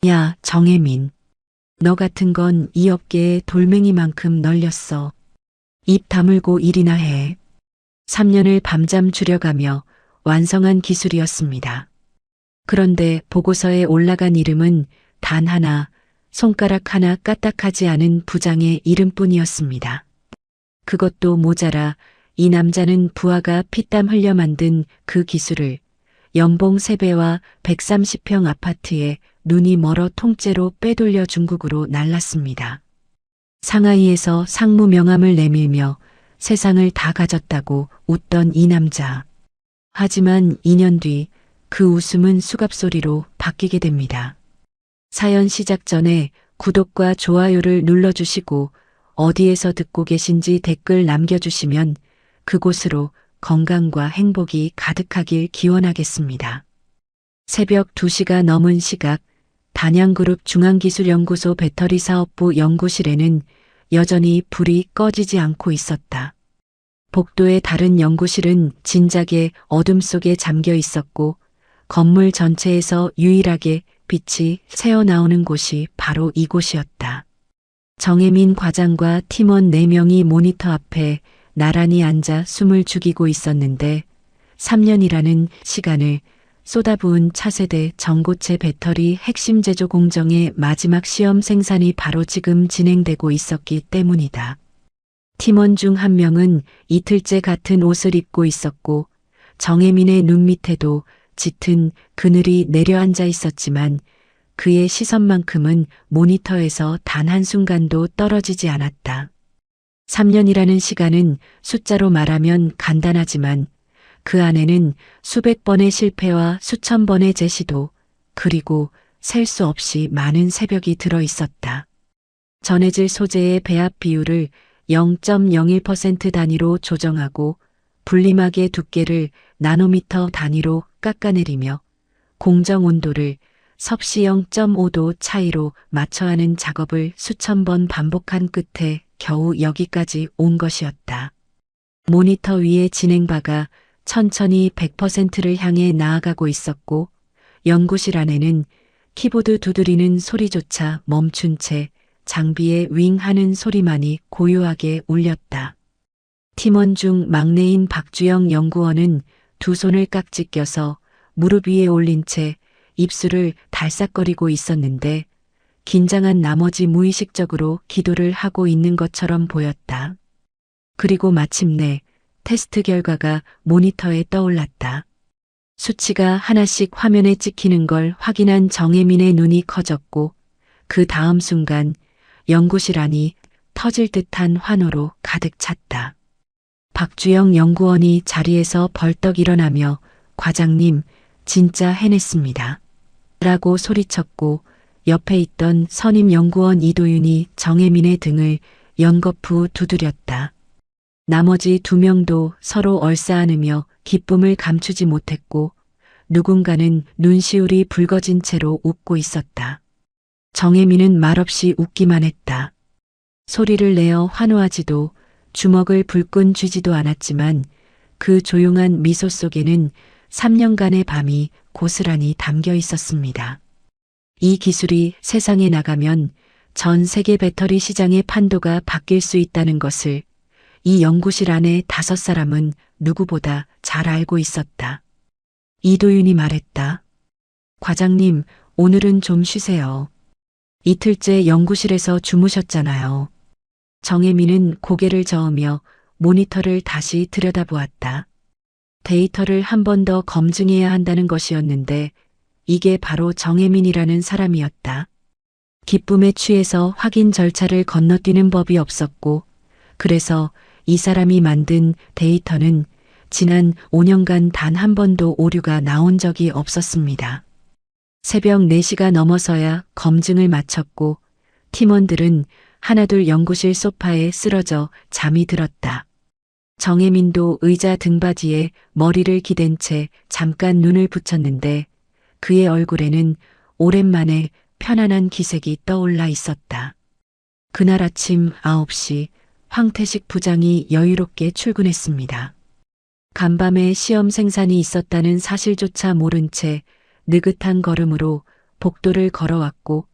야, 정혜민. 너 같은 건 이 업계에 돌멩이만큼 널렸어. 입 다물고 일이나 해. 3년을 밤잠 줄여가며 완성한 기술이었습니다. 그런데 보고서에 올라간 이름은 단 하나, 손가락 하나 까딱하지 않은 부장의 이름뿐이었습니다. 그것도 모자라 이 남자는 부하가 피땀 흘려 만든 그 기술을 연봉 3배와 130평 아파트에 눈이 멀어 통째로 빼돌려 중국으로 날랐습니다. 상하이에서 상무 명함을 내밀며 세상을 다 가졌다고 웃던 이 남자. 하지만 2년 뒤 그 웃음은 수갑소리로 바뀌게 됩니다. 사연 시작 전에 구독과 좋아요를 눌러주시고 어디에서 듣고 계신지 댓글 남겨주시면 그곳으로 건강과 행복이 가득하길 기원하겠습니다. 새벽 2시가 넘은 시각 단양그룹 중앙기술연구소 배터리 사업부 연구실에는 여전히 불이 꺼지지 않고 있었다. 복도의 다른 연구실은 진작에 어둠 속에 잠겨 있었고 건물 전체에서 유일하게 빛이 새어나오는 곳이 바로 이곳이었다. 정혜민 과장과 팀원 4명이 모니터 앞에 나란히 앉아 숨을 죽이고 있었는데 3년이라는 시간을 쏟아부은 차세대 전고체 배터리 핵심 제조 공정의 마지막 시험 생산이 바로 지금 진행되고 있었기 때문이다. 팀원 중 한 명은 이틀째 같은 옷을 입고 있었고 정혜민의 눈 밑에도 짙은 그늘이 내려앉아 있었지만 그의 시선만큼은 모니터에서 단 한순간도 떨어지지 않았다. 3년이라는 시간은 숫자로 말하면 간단하지만 그 안에는 수백 번의 실패와 수천 번의 재시도 그리고 셀 수 없이 많은 새벽이 들어 있었다. 전해질 소재의 배합 비율을 0.01% 단위로 조정하고 분리막의 두께를 나노미터 단위로 깎아내리며 공정 온도를 섭씨 0.5도 차이로 맞춰 하는 작업을 수천 번 반복한 끝에 겨우 여기까지 온 것이었다. 모니터 위의 진행바가 천천히 100%를 향해 나아가고 있었고 연구실 안에는 키보드 두드리는 소리조차 멈춘 채 장비에 윙 하는 소리만이 고요하게 울렸다. 팀원 중 막내인 박주영 연구원은 두 손을 깍지 껴서 무릎 위에 올린 채 입술을 달싹거리고 있었는데 긴장한 나머지 무의식적으로 기도를 하고 있는 것처럼 보였다. 그리고 마침내 테스트 결과가 모니터에 떠올랐다. 수치가 하나씩 화면에 찍히는 걸 확인한 정혜민의 눈이 커졌고 그 다음 순간 연구실 안이 터질 듯한 환호로 가득 찼다. 박주영 연구원이 자리에서 벌떡 일어나며 과장님, 진짜 해냈습니다. 라고 소리쳤고 옆에 있던 선임 연구원 이도윤이 정혜민의 등을 연거푸 두드렸다. 나머지 2명도 서로 얼싸안으며 기쁨을 감추지 못했고 누군가는 눈시울이 붉어진 채로 웃고 있었다. 정혜민은 말없이 웃기만 했다. 소리를 내어 환호하지도 주먹을 불끈 쥐지도 않았지만 그 조용한 미소 속에는 3년간의 밤이 고스란히 담겨 있었습니다. 이 기술이 세상에 나가면 전 세계 배터리 시장의 판도가 바뀔 수 있다는 것을 이 연구실 안에 5사람은 누구보다 잘 알고 있었다. 이도윤이 말했다. 과장님, 오늘은 좀 쉬세요. 이틀째 연구실에서 주무셨잖아요. 정혜민은 고개를 저으며 모니터를 다시 들여다보았다. 데이터를 한 번 더 검증해야 한다는 것이었는데 이게 바로 정혜민이라는 사람이었다. 기쁨에 취해서 확인 절차를 건너뛰는 법이 없었고 그래서 이 사람이 만든 데이터는 지난 5년간 단 한 번도 오류가 나온 적이 없었습니다. 새벽 4시가 넘어서야 검증을 마쳤고 팀원들은 하나둘 연구실 소파에 쓰러져 잠이 들었다. 정혜민도 의자 등받이에 머리를 기댄 채 잠깐 눈을 붙였는데 그의 얼굴에는 오랜만에 편안한 기색이 떠올라 있었다. 그날 아침 9시 황태식 부장이 여유롭게 출근했습니다. 간밤에 시험 생산이 있었다는 사실조차 모른 채 느긋한 걸음으로 복도를 걸어왔고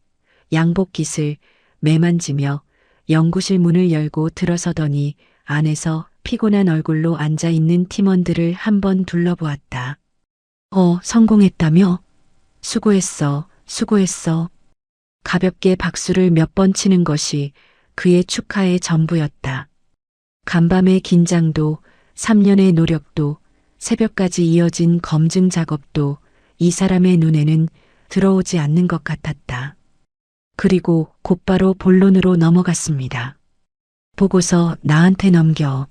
양복깃을 매만지며 연구실 문을 열고 들어서더니 안에서 피곤한 얼굴로 앉아있는 팀원들을 한번 둘러보았다. 성공했다며? 수고했어, 수고했어. 가볍게 박수를 몇 번 치는 것이 그의 축하의 전부였다. 간밤의 긴장도, 3년의 노력도, 새벽까지 이어진 검증 작업도 이 사람의 눈에는 들어오지 않는 것 같았다. 그리고 곧바로 본론으로 넘어갔습니다. 보고서 나한테 넘겨.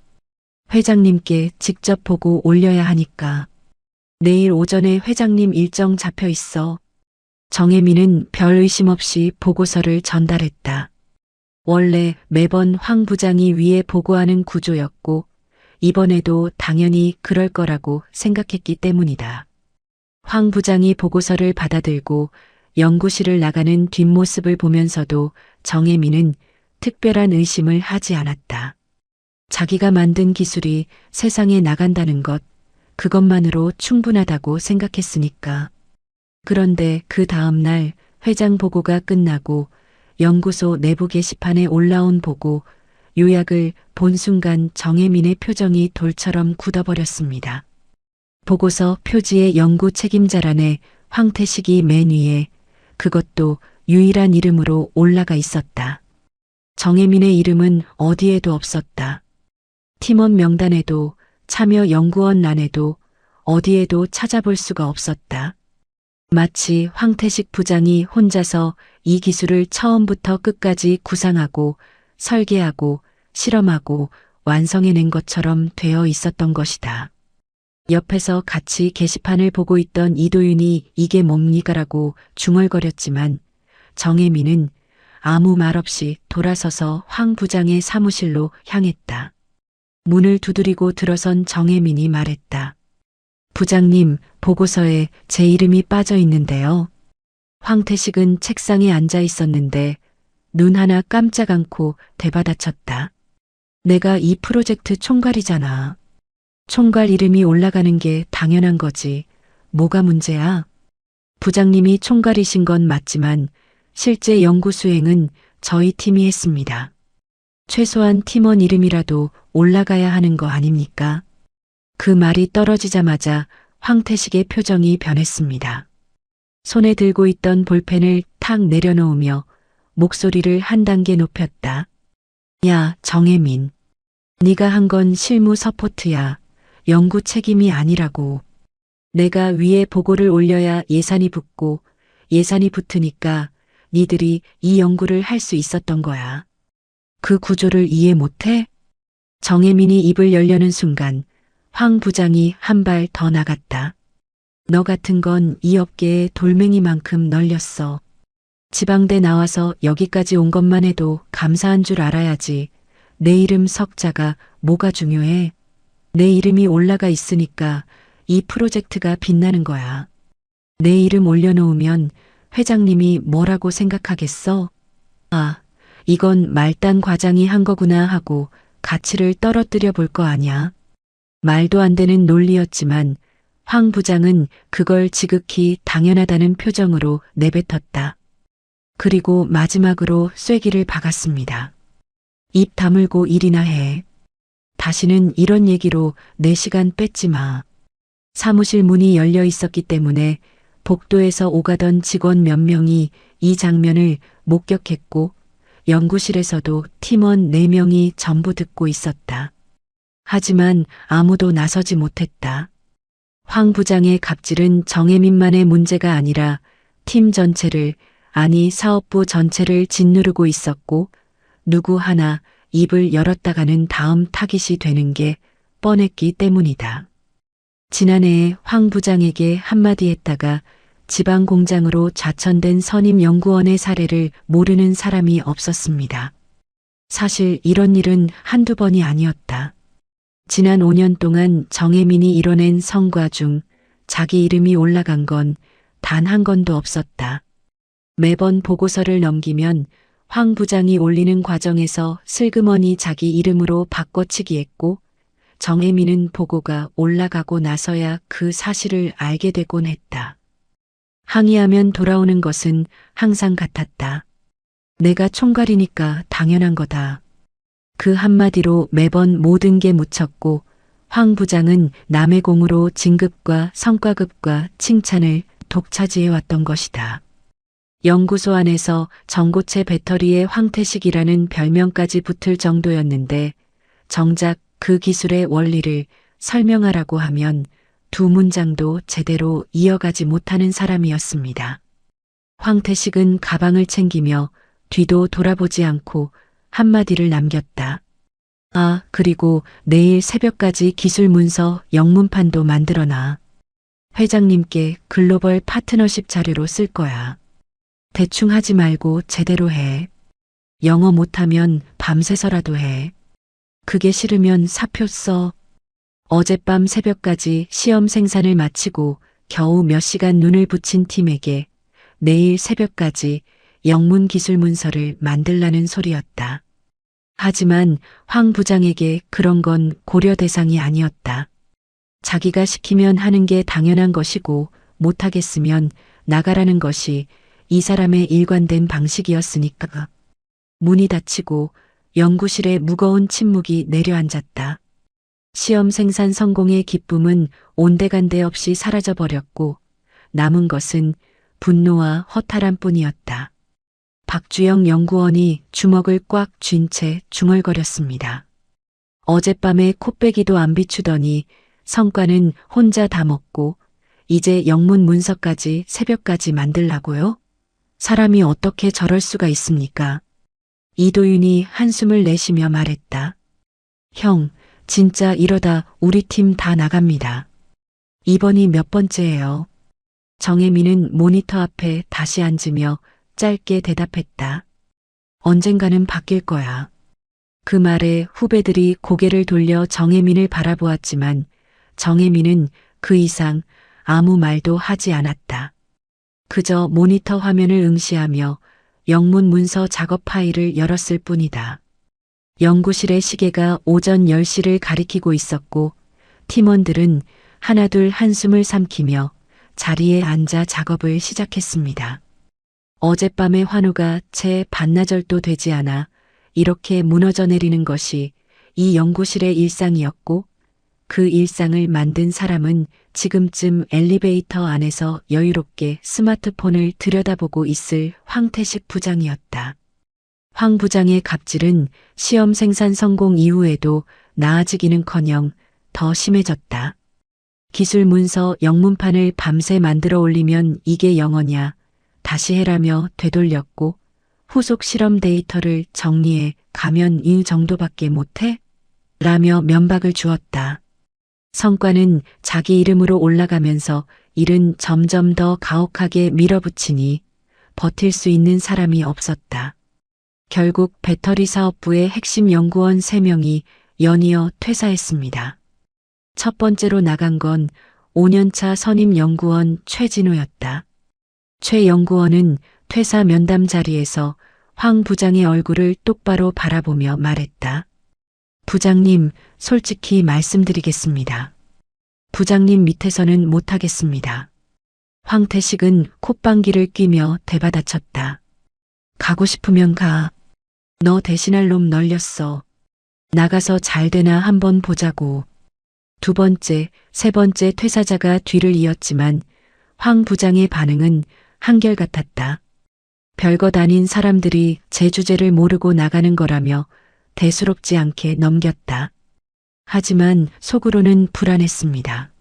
회장님께 직접 보고 올려야 하니까. 내일 오전에 회장님 일정 잡혀 있어. 정혜민은 별 의심 없이 보고서를 전달했다. 원래 매번 황 부장이 위에 보고하는 구조였고 이번에도 당연히 그럴 거라고 생각했기 때문이다. 황 부장이 보고서를 받아들고 연구실을 나가는 뒷모습을 보면서도 정혜민은 특별한 의심을 하지 않았다. 자기가 만든 기술이 세상에 나간다는 것, 그것만으로 충분하다고 생각했으니까. 그런데 그 다음 날 회장 보고가 끝나고 연구소 내부 게시판에 올라온 보고 요약을 본 순간 정혜민의 표정이 돌처럼 굳어버렸습니다. 보고서 표지의 연구 책임자란에 황태식이 맨 위에, 그것도 유일한 이름으로 올라가 있었다. 정혜민의 이름은 어디에도 없었다. 팀원 명단에도 참여 연구원 란에도 어디에도 찾아볼 수가 없었다. 마치 황태식 부장이 혼자서 이 기술을 처음부터 끝까지 구상하고 설계하고 실험하고 완성해낸 것처럼 되어 있었던 것이다. 옆에서 같이 게시판을 보고 있던 이도윤이 이게 뭡니까라고 중얼거렸지만 정혜민은 아무 말 없이 돌아서서 황 부장의 사무실로 향했다. 문을 두드리고 들어선 정혜민이 말했다. 부장님, 보고서에 제 이름이 빠져 있는데요. 황태식은 책상에 앉아 있었는데 눈 하나 깜짝 않고 대받아쳤다. 내가 이 프로젝트 총괄이잖아. 총괄 이름이 올라가는 게 당연한 거지. 뭐가 문제야? 부장님이 총괄이신 건 맞지만 실제 연구 수행은 저희 팀이 했습니다. 최소한 팀원 이름이라도 올라가야 하는 거 아닙니까? 그 말이 떨어지자마자 황태식의 표정이 변했습니다. 손에 들고 있던 볼펜을 탁 내려놓으며 목소리를 한 단계 높였다. 야, 정혜민. 네가 한 건 실무 서포트야. 연구 책임이 아니라고. 내가 위에 보고를 올려야 예산이 붙고 예산이 붙으니까 니들이 이 연구를 할 수 있었던 거야. 그 구조를 이해 못해? 정혜민이 입을 열려는 순간 황 부장이 한 발 더 나갔다. 너 같은 건 이 업계에 돌멩이만큼 널렸어. 지방대 나와서 여기까지 온 것만 해도 감사한 줄 알아야지. 내 이름 석자가 뭐가 중요해? 내 이름이 올라가 있으니까 이 프로젝트가 빛나는 거야. 내 이름 올려놓으면 회장님이 뭐라고 생각하겠어? 아, 이건 말단 과장이 한 거구나 하고 가치를 떨어뜨려 볼 거 아냐. 말도 안 되는 논리였지만 황 부장은 그걸 지극히 당연하다는 표정으로 내뱉었다. 그리고 마지막으로 쐐기를 박았습니다. 입 다물고 일이나 해. 다시는 이런 얘기로 내 시간 뺏지 마. 사무실 문이 열려 있었기 때문에 복도에서 오가던 직원 몇 명이 이 장면을 목격했고 연구실에서도 팀원 4명이 전부 듣고 있었다. 하지만 아무도 나서지 못했다. 황 부장의 갑질은 정혜민만의 문제가 아니라 팀 전체를, 아니 사업부 전체를 짓누르고 있었고 누구 하나 입을 열었다가는 다음 타깃이 되는 게 뻔했기 때문이다. 지난해에 황 부장에게 한마디 했다가 지방 공장으로 좌천된 선임 연구원의 사례를 모르는 사람이 없었습니다. 사실 이런 일은 한두 번이 아니었다. 지난 5년 동안 정혜민이 이뤄낸 성과 중 자기 이름이 올라간 건 단 한 건도 없었다. 매번 보고서를 넘기면 황 부장이 올리는 과정에서 슬그머니 자기 이름으로 바꿔치기했고 정혜민은 보고가 올라가고 나서야 그 사실을 알게 되곤 했다. 항의하면 돌아오는 것은 항상 같았다. 내가 총괄이니까 당연한 거다. 그 한마디로 매번 모든 게 묻혔고 황 부장은 남의 공으로 진급과 성과급과 칭찬을 독차지해왔던 것이다. 연구소 안에서 전고체 배터리의 황태식이라는 별명까지 붙을 정도였는데 정작 그 기술의 원리를 설명하라고 하면 두 문장도 제대로 이어가지 못하는 사람이었습니다. 황태식은 가방을 챙기며 뒤도 돌아보지 않고 한마디를 남겼다. 아, 그리고 내일 새벽까지 기술 문서 영문판도 만들어놔. 회장님께 글로벌 파트너십 자료로 쓸 거야. 대충 하지 말고 제대로 해. 영어 못하면 밤새서라도 해. 그게 싫으면 사표 써. 어젯밤 새벽까지 시험 생산을 마치고 겨우 몇 시간 눈을 붙인 팀에게 내일 새벽까지 영문 기술 문서를 만들라는 소리였다. 하지만 황 부장에게 그런 건 고려 대상이 아니었다. 자기가 시키면 하는 게 당연한 것이고 못하겠으면 나가라는 것이 이 사람의 일관된 방식이었으니까. 문이 닫히고 연구실에 무거운 침묵이 내려앉았다. 시험 생산 성공의 기쁨은 온데간데 없이 사라져버렸고 남은 것은 분노와 허탈함뿐이었다. 박주영 연구원이 주먹을 꽉 쥔 채 중얼거렸습니다. 어젯밤에 코빼기도 안 비추더니 성과는 혼자 다 먹고 이제 영문 문서까지 새벽까지 만들라고요? 사람이 어떻게 저럴 수가 있습니까? 이도윤이 한숨을 내쉬며 말했다. 형, 진짜 이러다 우리 팀 다 나갑니다. 이번이 몇 번째예요? 정혜민은 모니터 앞에 다시 앉으며 짧게 대답했다. 언젠가는 바뀔 거야. 그 말에 후배들이 고개를 돌려 정혜민을 바라보았지만 정혜민은 그 이상 아무 말도 하지 않았다. 그저 모니터 화면을 응시하며 영문 문서 작업 파일을 열었을 뿐이다. 연구실의 시계가 오전 10시를 가리키고 있었고 팀원들은 하나둘 한숨을 삼키며 자리에 앉아 작업을 시작했습니다. 어젯밤의 환우가 채 반나절도 되지 않아 이렇게 무너져 내리는 것이 이 연구실의 일상이었고 그 일상을 만든 사람은 지금쯤 엘리베이터 안에서 여유롭게 스마트폰을 들여다보고 있을 황태식 부장이었다. 황 부장의 갑질은 시험 생산 성공 이후에도 나아지기는커녕 더 심해졌다. 기술 문서 영문판을 밤새 만들어 올리면 이게 영어냐 다시 해라며 되돌렸고 후속 실험 데이터를 정리해 가면 이 정도밖에 못해? 라며 면박을 주었다. 성과는 자기 이름으로 올라가면서 일은 점점 더 가혹하게 밀어붙이니 버틸 수 있는 사람이 없었다. 결국 배터리 사업부의 핵심 연구원 3명이 연이어 퇴사했습니다. 첫 번째로 나간 건 5년차 선임 연구원 최진호였다. 최 연구원은 퇴사 면담 자리에서 황 부장의 얼굴을 똑바로 바라보며 말했다. 부장님, 솔직히 말씀드리겠습니다. 부장님 밑에서는 못하겠습니다. 황태식은 콧방귀를 뀌며 되받아쳤다. 가고 싶으면 가. 너 대신할 놈 널렸어. 나가서 잘 되나 한번 보자고. 두 번째, 세 번째 퇴사자가 뒤를 이었지만 황 부장의 반응은 한결같았다. 별것 아닌 사람들이 제 주제를 모르고 나가는 거라며 대수롭지 않게 넘겼다. 하지만 속으로는 불안했습니다.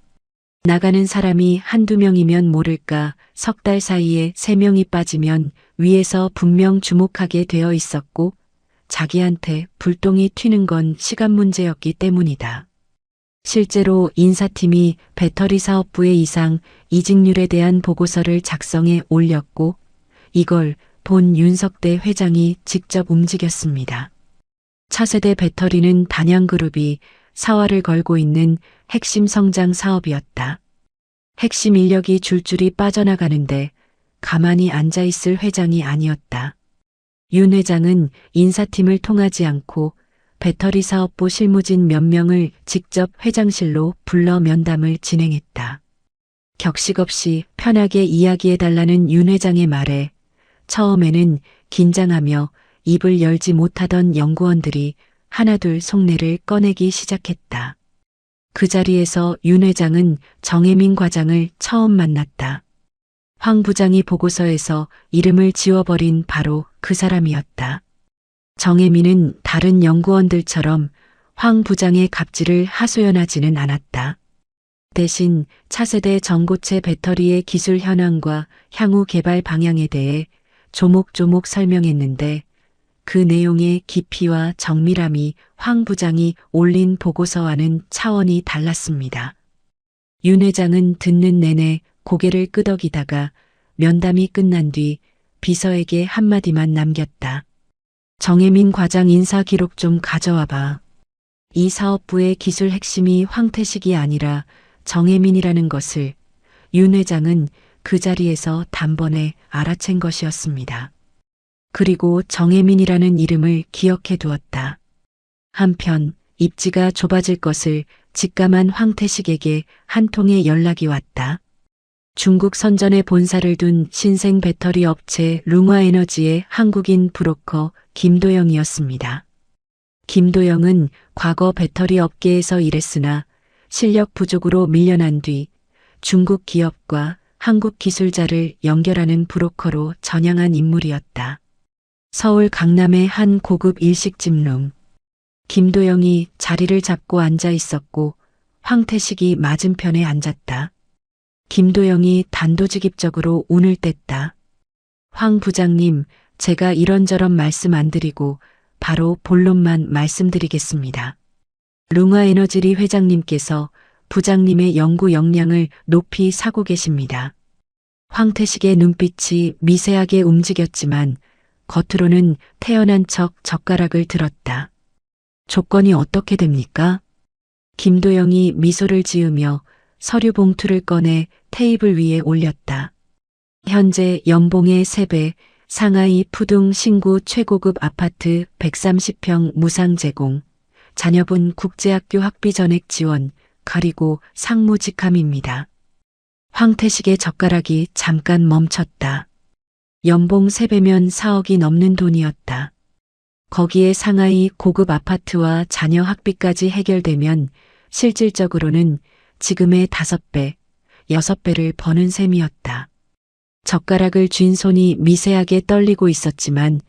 나가는 사람이 한두 명이면 모를까 석 달 사이에 3명이 빠지면 위에서 분명 주목하게 되어 있었고 자기한테 불똥이 튀는 건 시간 문제였기 때문이다. 실제로 인사팀이 배터리 사업부의 이상 이직률에 대한 보고서를 작성해 올렸고 이걸 본 윤석대 회장이 직접 움직였습니다. 차세대 배터리는 단양그룹이 사활을 걸고 있는 핵심 성장 사업이었다. 핵심 인력이 줄줄이 빠져나가는데 가만히 앉아있을 회장이 아니었다. 윤 회장은 인사팀을 통하지 않고 배터리 사업부 실무진 몇 명을 직접 회장실로 불러 면담을 진행했다. 격식 없이 편하게 이야기해달라는 윤 회장의 말에 처음에는 긴장하며 입을 열지 못하던 연구원들이 하나둘 속내를 꺼내기 시작했다. 그 자리에서 윤 회장은 정혜민 과장을 처음 만났다. 황 부장이 보고서에서 이름을 지워버린 바로 그 사람이었다. 정혜민은 다른 연구원들처럼 황 부장의 갑질을 하소연하지는 않았다. 대신 차세대 전고체 배터리의 기술 현황과 향후 개발 방향에 대해 조목조목 설명했는데 그 내용의 깊이와 정밀함이 황 부장이 올린 보고서와는 차원이 달랐습니다. 윤 회장은 듣는 내내 고개를 끄덕이다가 면담이 끝난 뒤 비서에게 한마디만 남겼다. 정혜민 과장 인사 기록 좀 가져와 봐. 이 사업부의 기술 핵심이 황태식이 아니라 정혜민이라는 것을 윤 회장은 그 자리에서 단번에 알아챈 것이었습니다. 그리고 정혜민이라는 이름을 기억해 두었다. 한편 입지가 좁아질 것을 직감한 황태식에게 한 통의 연락이 왔다. 중국 선전에 본사를 둔 신생 배터리 업체 룽화에너지의 한국인 브로커 김도영이었습니다. 김도영은 과거 배터리 업계에서 일했으나 실력 부족으로 밀려난 뒤 중국 기업과 한국 기술자를 연결하는 브로커로 전향한 인물이었다. 서울 강남의 한 고급 일식집룸. 김도영이 자리를 잡고 앉아 있었고 황태식이 맞은편에 앉았다. 김도영이 단도직입적으로 운을 뗐다. 황 부장님, 제가 이런저런 말씀 안 드리고 바로 본론만 말씀드리겠습니다. 룽화에너지리 회장님께서 부장님의 연구 역량을 높이 사고 계십니다. 황태식의 눈빛이 미세하게 움직였지만 겉으로는 태연한 척 젓가락을 들었다. 조건이 어떻게 됩니까? 김도영이 미소를 지으며 서류 봉투를 꺼내 테이블 위에 올렸다. 현재 연봉의 3배, 상하이 푸둥 신구 최고급 아파트 130평 무상 제공, 자녀분 국제학교 학비 전액 지원, 그리고 상무직함입니다. 황태식의 젓가락이 잠깐 멈췄다. 연봉 3배면 4억이 넘는 돈이었다. 거기에 상하이 고급 아파트와 자녀 학비까지 해결되면 실질적으로는 지금의 5배, 6배를 버는 셈이었다. 젓가락을 쥔 손이 미세하게 떨리고 있었지만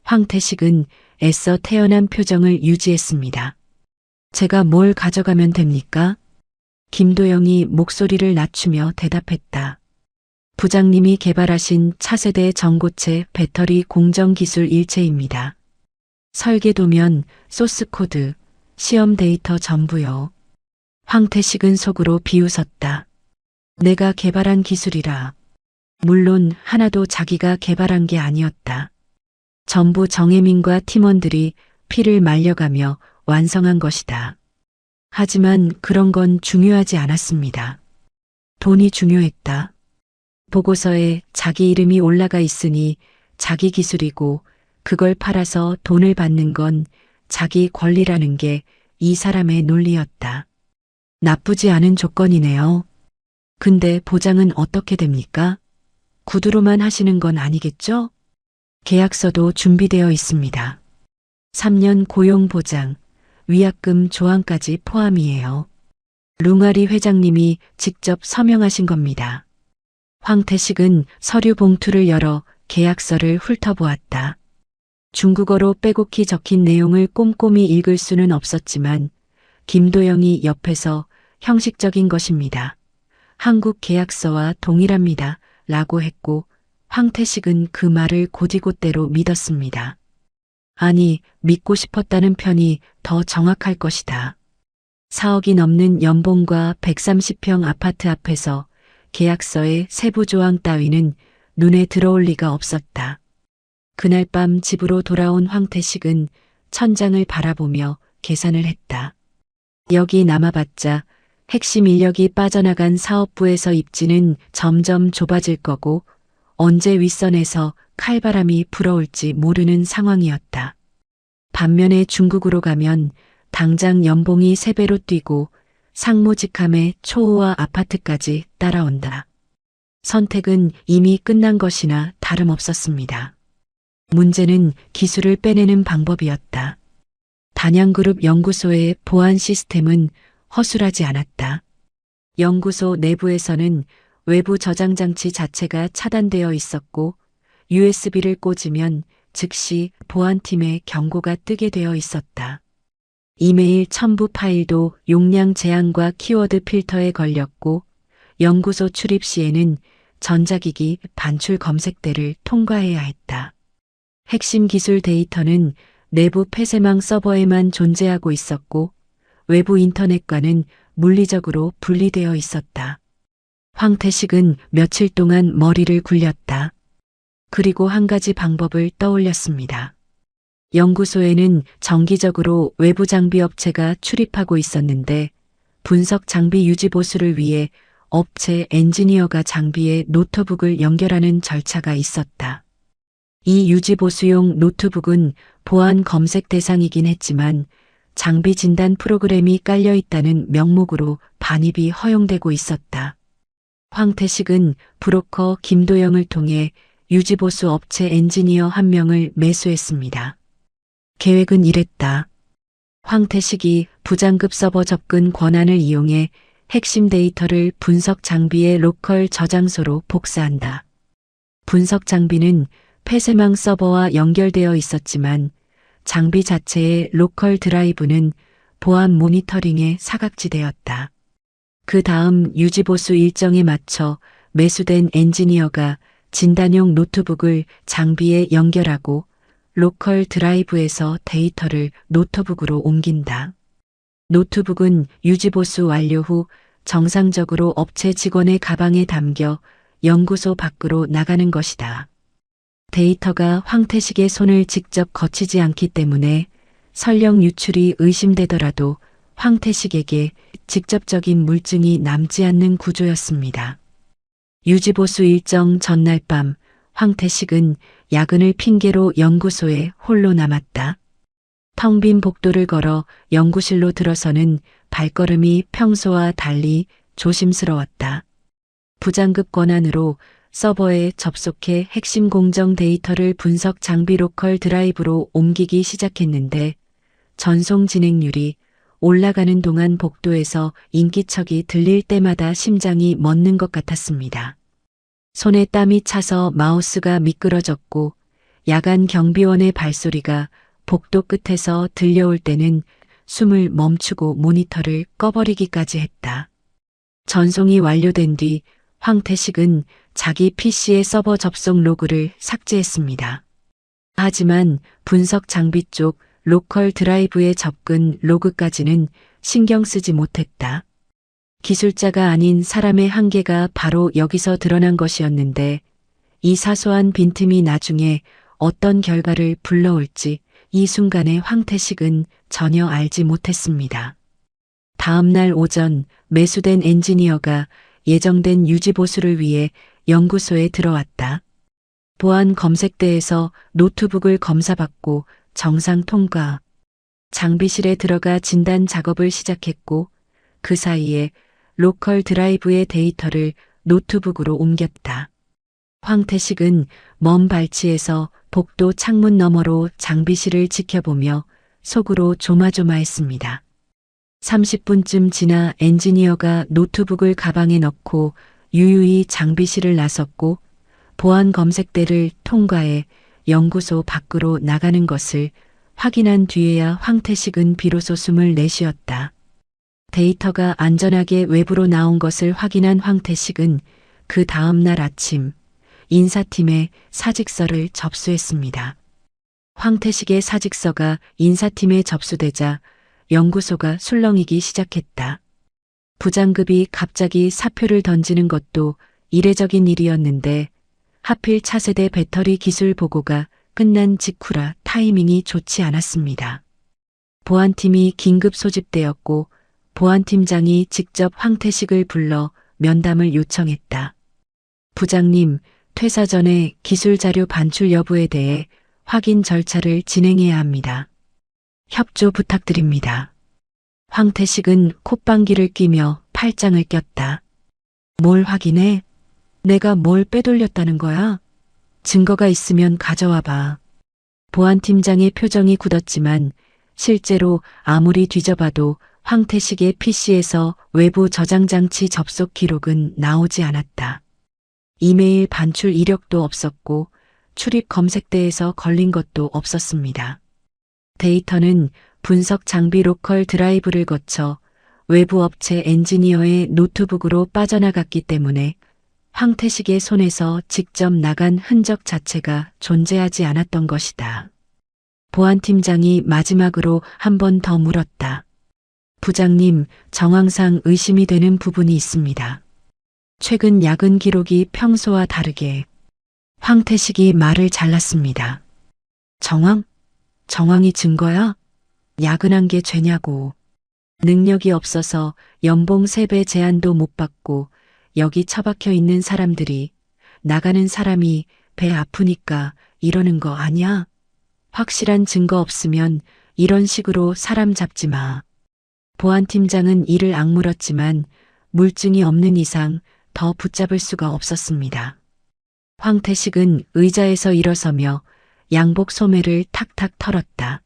황태식은 애써 태연한 표정을 유지했습니다. 제가 뭘 가져가면 됩니까? 김도영이 목소리를 낮추며 대답했다. 부장님이 개발하신 차세대 전고체 배터리 공정기술 일체입니다. 설계도면, 소스코드, 시험 데이터 전부요. 황태식은 속으로 비웃었다. 내가 개발한 기술이라. 물론 하나도 자기가 개발한 게 아니었다. 전부 정혜민과 팀원들이 피를 말려가며 완성한 것이다. 하지만 그런 건 중요하지 않았습니다. 돈이 중요했다. 보고서에 자기 이름이 올라가 있으니 자기 기술이고 그걸 팔아서 돈을 받는 건 자기 권리라는 게 이 사람의 논리였다. 나쁘지 않은 조건이네요. 근데 보장은 어떻게 됩니까? 구두로만 하시는 건 아니겠죠? 계약서도 준비되어 있습니다. 3년 고용 보장, 위약금 조항까지 포함이에요. 룽아리 회장님이 직접 서명하신 겁니다. 황태식은 서류 봉투를 열어 계약서를 훑어보았다. 중국어로 빼곡히 적힌 내용을 꼼꼼히 읽을 수는 없었지만 김도영이 옆에서 형식적인 것입니다. 한국 계약서와 동일합니다. 라고 했고 황태식은 그 말을 곧이곧대로 믿었습니다. 아니, 믿고 싶었다는 편이 더 정확할 것이다. 4억이 넘는 연봉과 130평 아파트 앞에서 계약서의 세부 조항 따위는 눈에 들어올 리가 없었다. 그날 밤 집으로 돌아온 황태식은 천장을 바라보며 계산을 했다. 여기 남아봤자 핵심 인력이 빠져나간 사업부에서 입지는 점점 좁아질 거고 언제 윗선에서 칼바람이 불어올지 모르는 상황이었다. 반면에 중국으로 가면 당장 연봉이 3배로 뛰고 상무직함에 초호화 아파트까지 따라온다. 선택은 이미 끝난 것이나 다름없었습니다. 문제는 기술을 빼내는 방법이었다. 단양그룹 연구소의 보안 시스템은 허술하지 않았다. 연구소 내부에서는 외부 저장 장치 자체가 차단되어 있었고 USB를 꽂으면 즉시 보안팀의 경고가 뜨게 되어 있었다. 이메일 첨부 파일도 용량 제한과 키워드 필터에 걸렸고 연구소 출입 시에는 전자기기 반출 검색대를 통과해야 했다. 핵심 기술 데이터는 내부 폐쇄망 서버에만 존재하고 있었고 외부 인터넷과는 물리적으로 분리되어 있었다. 황태식은 며칠 동안 머리를 굴렸다. 그리고 한 가지 방법을 떠올렸습니다. 연구소에는 정기적으로 외부 장비 업체가 출입하고 있었는데 분석 장비 유지 보수를 위해 업체 엔지니어가 장비에 노트북을 연결하는 절차가 있었다. 이 유지 보수용 노트북은 보안 검색 대상이긴 했지만 장비 진단 프로그램이 깔려 있다는 명목으로 반입이 허용되고 있었다. 황태식은 브로커 김도영을 통해 유지보수 업체 엔지니어 한 명을 매수했습니다. 계획은 이랬다. 황태식이 부장급 서버 접근 권한을 이용해 핵심 데이터를 분석 장비의 로컬 저장소로 복사한다. 분석 장비는 폐쇄망 서버와 연결되어 있었지만 장비 자체의 로컬 드라이브는 보안 모니터링에 사각지대였다. 그 다음 유지보수 일정에 맞춰 매수된 엔지니어가 진단용 노트북을 장비에 연결하고 로컬 드라이브에서 데이터를 노트북으로 옮긴다. 노트북은 유지보수 완료 후 정상적으로 업체 직원의 가방에 담겨 연구소 밖으로 나가는 것이다. 데이터가 황태식의 손을 직접 거치지 않기 때문에 설령 유출이 의심되더라도 황태식에게 직접적인 물증이 남지 않는 구조였습니다. 유지보수 일정 전날 밤 황태식은 야근을 핑계로 연구소에 홀로 남았다. 텅 빈 복도를 걸어 연구실로 들어서는 발걸음이 평소와 달리 조심스러웠다. 부장급 권한으로 서버에 접속해 핵심 공정 데이터를 분석 장비 로컬 드라이브로 옮기기 시작했는데 전송 진행률이 올라가는 동안 복도에서 인기척이 들릴 때마다 심장이 멎는 것 같았습니다. 손에 땀이 차서 마우스가 미끄러졌고 야간 경비원의 발소리가 복도 끝에서 들려올 때는 숨을 멈추고 모니터를 꺼버리기까지 했다. 전송이 완료된 뒤 황태식은 자기 PC의 서버 접속 로그를 삭제했습니다. 하지만 분석 장비 쪽 로컬 드라이브의 접근 로그까지는 신경 쓰지 못했다. 기술자가 아닌 사람의 한계가 바로 여기서 드러난 것이었는데 이 사소한 빈틈이 나중에 어떤 결과를 불러올지 이 순간에 황태식은 전혀 알지 못했습니다. 다음 날 오전 매수된 엔지니어가 예정된 유지보수를 위해 연구소에 들어왔다. 보안 검색대에서 노트북을 검사받고 정상 통과. 장비실에 들어가 진단 작업을 시작했고 그 사이에 로컬 드라이브의 데이터를 노트북으로 옮겼다. 황태식은 먼 발치에서 복도 창문 너머로 장비실을 지켜보며 속으로 조마조마했습니다. 30분쯤 지나 엔지니어가 노트북을 가방에 넣고 유유히 장비실을 나섰고 보안 검색대를 통과해 연구소 밖으로 나가는 것을 확인한 뒤에야 황태식은 비로소 숨을 내쉬었다. 데이터가 안전하게 외부로 나온 것을 확인한 황태식은 그 다음 날 아침 인사팀에 사직서를 접수했습니다. 황태식의 사직서가 인사팀에 접수되자 연구소가 술렁이기 시작했다. 부장급이 갑자기 사표를 던지는 것도 이례적인 일이었는데 하필 차세대 배터리 기술 보고가 끝난 직후라 타이밍이 좋지 않았습니다. 보안팀이 긴급 소집되었고 보안팀장이 직접 황태식을 불러 면담을 요청했다. 부장님, 퇴사 전에 기술 자료 반출 여부에 대해 확인 절차를 진행해야 합니다. 협조 부탁드립니다. 황태식은 콧방귀를 뀌며 팔짱을 꼈다. 뭘 확인해? 내가 뭘 빼돌렸다는 거야? 증거가 있으면 가져와 봐. 보안팀장의 표정이 굳었지만 실제로 아무리 뒤져봐도 황태식의 PC에서 외부 저장장치 접속 기록은 나오지 않았다. 이메일 반출 이력도 없었고 출입 검색대에서 걸린 것도 없었습니다. 데이터는 분석 장비 로컬 드라이브를 거쳐 외부 업체 엔지니어의 노트북으로 빠져나갔기 때문에 황태식의 손에서 직접 나간 흔적 자체가 존재하지 않았던 것이다. 보안팀장이 마지막으로 한 번 더 물었다. 부장님, 정황상 의심이 되는 부분이 있습니다. 최근 야근 기록이 평소와 다르게 황태식이 말을 잘랐습니다. 정황? 정황이 증거야? 야근한 게 죄냐고. 능력이 없어서 연봉 3배 제한도 못 받고 여기 처박혀 있는 사람들이 나가는 사람이 배 아프니까 이러는 거 아니야? 확실한 증거 없으면 이런 식으로 사람 잡지 마. 보안팀장은 이를 악물었지만 물증이 없는 이상 더 붙잡을 수가 없었습니다. 황태식은 의자에서 일어서며 양복 소매를 탁탁 털었다.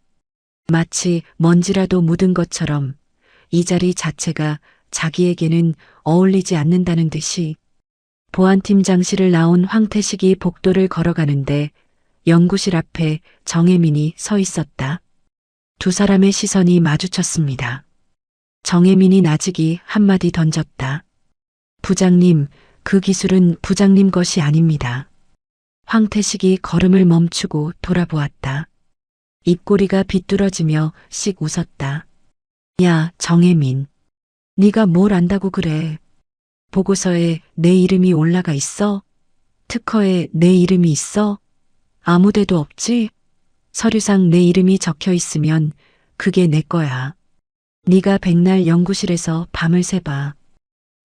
마치 먼지라도 묻은 것처럼 이 자리 자체가 자기에게는 어울리지 않는다는 듯이 보안팀장실을 나온 황태식이 복도를 걸어가는데 연구실 앞에 정혜민이 서 있었다. 두 사람의 시선이 마주쳤습니다. 정혜민이 나직이 한마디 던졌다. 부장님, 그 기술은 부장님 것이 아닙니다. 황태식이 걸음을 멈추고 돌아보았다. 입꼬리가 비뚤어지며 씩 웃었다. 야, 정혜민. 네가 뭘 안다고 그래. 보고서에 내 이름이 올라가 있어? 특허에 내 이름이 있어? 아무 데도 없지? 서류상 내 이름이 적혀 있으면 그게 내 거야. 네가 백날 연구실에서 밤을 새봐.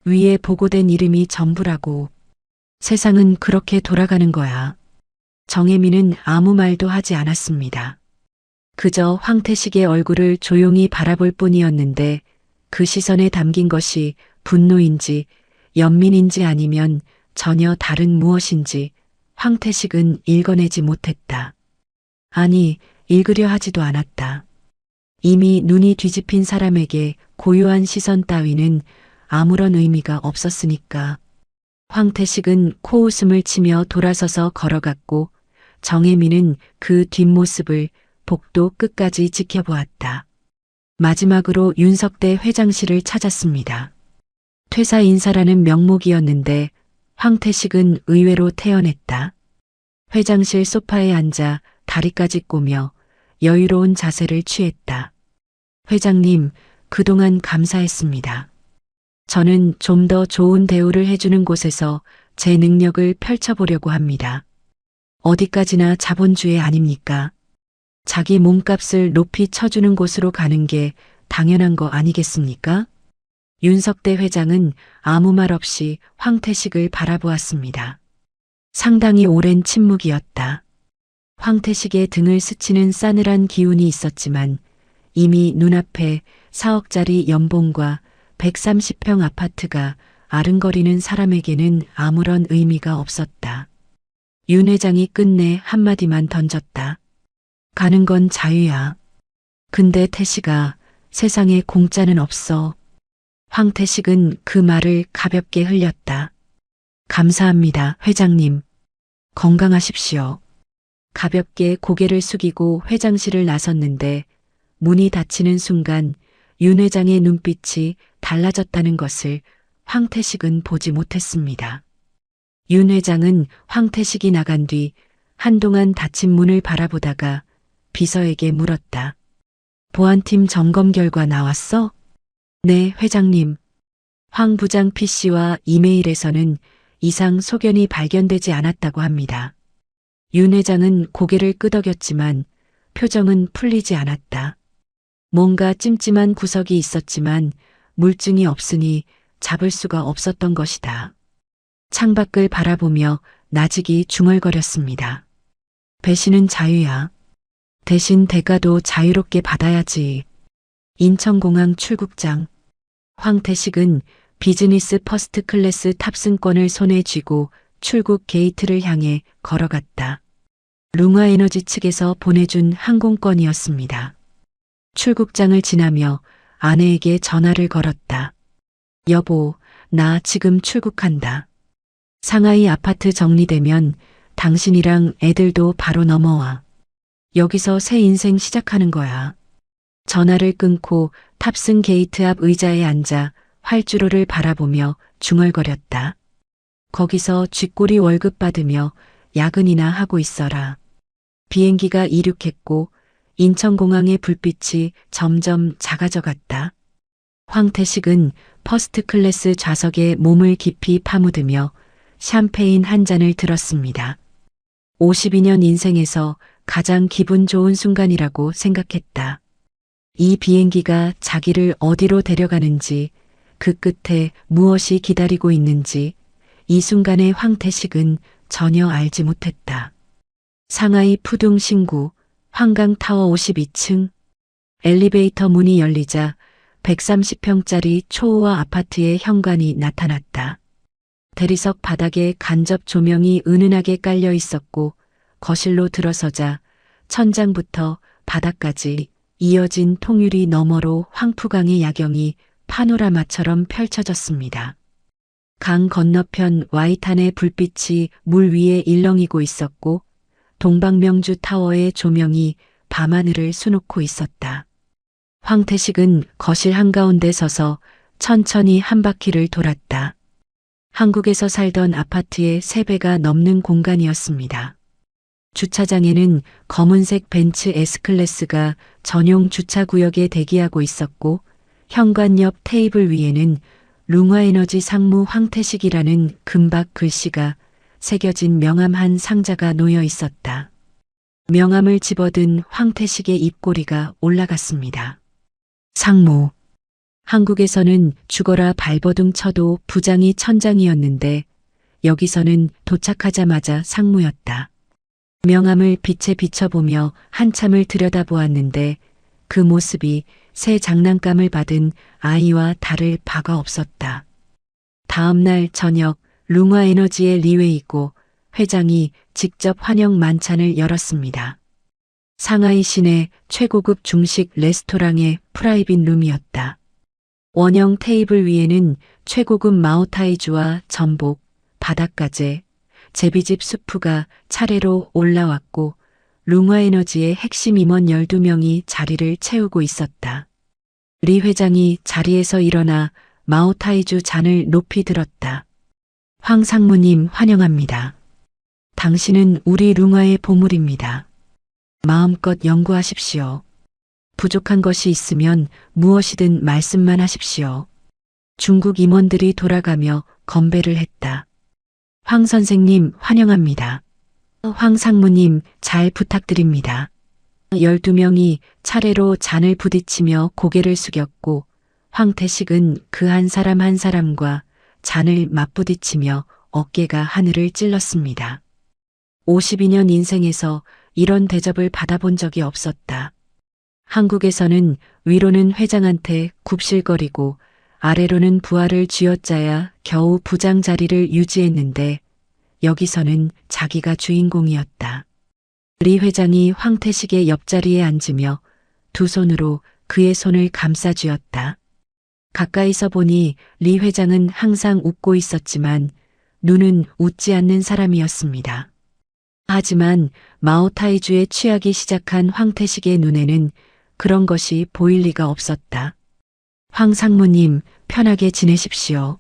위에 보고된 이름이 전부라고. 세상은 그렇게 돌아가는 거야. 정혜민은 아무 말도 하지 않았습니다. 그저 황태식의 얼굴을 조용히 바라볼 뿐이었는데 그 시선에 담긴 것이 분노인지 연민인지 아니면 전혀 다른 무엇인지 황태식은 읽어내지 못했다. 아니, 읽으려 하지도 않았다. 이미 눈이 뒤집힌 사람에게 고요한 시선 따위는 아무런 의미가 없었으니까. 황태식은 코웃음을 치며 돌아서서 걸어갔고 정혜민은 그 뒷모습을 복도 끝까지 지켜보았다. 마지막으로 윤석대 회장실을 찾았습니다. 퇴사 인사라는 명목이었는데 황태식은 의외로 태연했다. 회장실 소파에 앉아 다리까지 꼬며 여유로운 자세를 취했다. 회장님, 그동안 감사했습니다. 저는 좀 더 좋은 대우를 해주는 곳에서 제 능력을 펼쳐보려고 합니다. 어디까지나 자본주의 아닙니까? 자기 몸값을 높이 쳐주는 곳으로 가는 게 당연한 거 아니겠습니까? 윤석대 회장은 아무 말 없이 황태식을 바라보았습니다. 상당히 오랜 침묵이었다. 황태식의 등을 스치는 싸늘한 기운이 있었지만 이미 눈앞에 4억짜리 연봉과 130평 아파트가 아른거리는 사람에게는 아무런 의미가 없었다. 윤 회장이 끝내 한마디만 던졌다. 가는 건 자유야. 근데 태식아, 세상에 공짜는 없어. 황태식은 그 말을 가볍게 흘렸다. 감사합니다, 회장님. 건강하십시오. 가볍게 고개를 숙이고 회장실을 나섰는데 문이 닫히는 순간 윤 회장의 눈빛이 달라졌다는 것을 황태식은 보지 못했습니다. 윤 회장은 황태식이 나간 뒤 한동안 닫힌 문을 바라보다가 비서에게 물었다. 보안팀 점검 결과 나왔어? 네, 회장님. 황 부장 PC와 이메일에서는 이상 소견이 발견되지 않았다고 합니다. 윤 회장은 고개를 끄덕였지만 표정은 풀리지 않았다. 뭔가 찜찜한 구석이 있었지만 물증이 없으니 잡을 수가 없었던 것이다. 창밖을 바라보며 나직이 중얼거렸습니다. 배신은 자유야. 대신 대가도 자유롭게 받아야지. 인천공항 출국장. 황태식은 비즈니스 퍼스트 클래스 탑승권을 손에 쥐고 출국 게이트를 향해 걸어갔다. 룽화에너지 측에서 보내준 항공권이었습니다. 출국장을 지나며 아내에게 전화를 걸었다. 여보, 나 지금 출국한다. 상하이 아파트 정리되면 당신이랑 애들도 바로 넘어와. 여기서 새 인생 시작하는 거야. 전화를 끊고 탑승 게이트 앞 의자에 앉아 활주로를 바라보며 중얼거렸다. 거기서 쥐꼬리 월급 받으며 야근이나 하고 있어라. 비행기가 이륙했고 인천공항의 불빛이 점점 작아져 갔다. 황태식은 퍼스트 클래스 좌석에 몸을 깊이 파묻으며 샴페인 한 잔을 들었습니다. 52년 인생에서 가장 기분 좋은 순간이라고 생각했다. 이 비행기가 자기를 어디로 데려가는지, 그 끝에 무엇이 기다리고 있는지 이 순간의 황태식은 전혀 알지 못했다. 상하이 푸둥 신구 한강타워 52층 엘리베이터 문이 열리자 130평짜리 초호화 아파트의 현관이 나타났다. 대리석 바닥에 간접 조명이 은은하게 깔려 있었고 거실로 들어서자 천장부터 바닥까지 이어진 통유리 너머로 황푸강의 야경이 파노라마처럼 펼쳐졌습니다. 강 건너편 와이탄의 불빛이 물 위에 일렁이고 있었고 동방명주 타워의 조명이 밤하늘을 수놓고 있었다. 황태식은 거실 한가운데 서서 천천히 한 바퀴를 돌았다. 한국에서 살던 아파트의 3배가 넘는 공간이었습니다. 주차장에는 검은색 벤츠 S클래스가 전용 주차구역에 대기하고 있었고 현관 옆 테이블 위에는 룽화에너지 상무 황태식이라는 금박 글씨가 새겨진 명함 한 상자가 놓여 있었다. 명함을 집어든 황태식의 입꼬리가 올라갔습니다. 상무. 한국에서는 죽어라 발버둥 쳐도 부장이 천장이었는데 여기서는 도착하자마자 상무였다. 명함을 빛에 비춰보며 한참을 들여다보았는데 그 모습이 새 장난감을 받은 아이와 다를 바가 없었다. 다음 날 저녁 룽화에너지의 리웨이고 회장이 직접 환영 만찬을 열었습니다. 상하이 시내 최고급 중식 레스토랑의 프라이빗 룸이었다. 원형 테이블 위에는 최고급 마오타이주와 전복, 바닷가재, 제비집 수프가 차례로 올라왔고 룽화에너지의 핵심 임원 12명이 자리를 채우고 있었다. 리 회장이 자리에서 일어나 마오타이주 잔을 높이 들었다. 황 상무님 환영합니다. 당신은 우리 룽화의 보물입니다. 마음껏 연구하십시오. 부족한 것이 있으면 무엇이든 말씀만 하십시오. 중국 임원들이 돌아가며 건배를 했다. 황 선생님 환영합니다. 황 상무님 잘 부탁드립니다. 12명이 차례로 잔을 부딪히며 고개를 숙였고 황태식은 그 한 사람 한 사람과 잔을 맞부딪히며 어깨가 하늘을 찔렀습니다. 52년 인생에서 이런 대접을 받아본 적이 없었다. 한국에서는 위로는 회장한테 굽실거리고 아래로는 부하를 쥐어짜야 겨우 부장 자리를 유지했는데 여기서는 자기가 주인공이었다. 리 회장이 황태식의 옆자리에 앉으며 두 손으로 그의 손을 감싸 쥐었다. 가까이서 보니 리 회장은 항상 웃고 있었지만 눈은 웃지 않는 사람이었습니다. 하지만 마오타이주에 취하기 시작한 황태식의 눈에는 그런 것이 보일 리가 없었다. 황 상무님 편하게 지내십시오.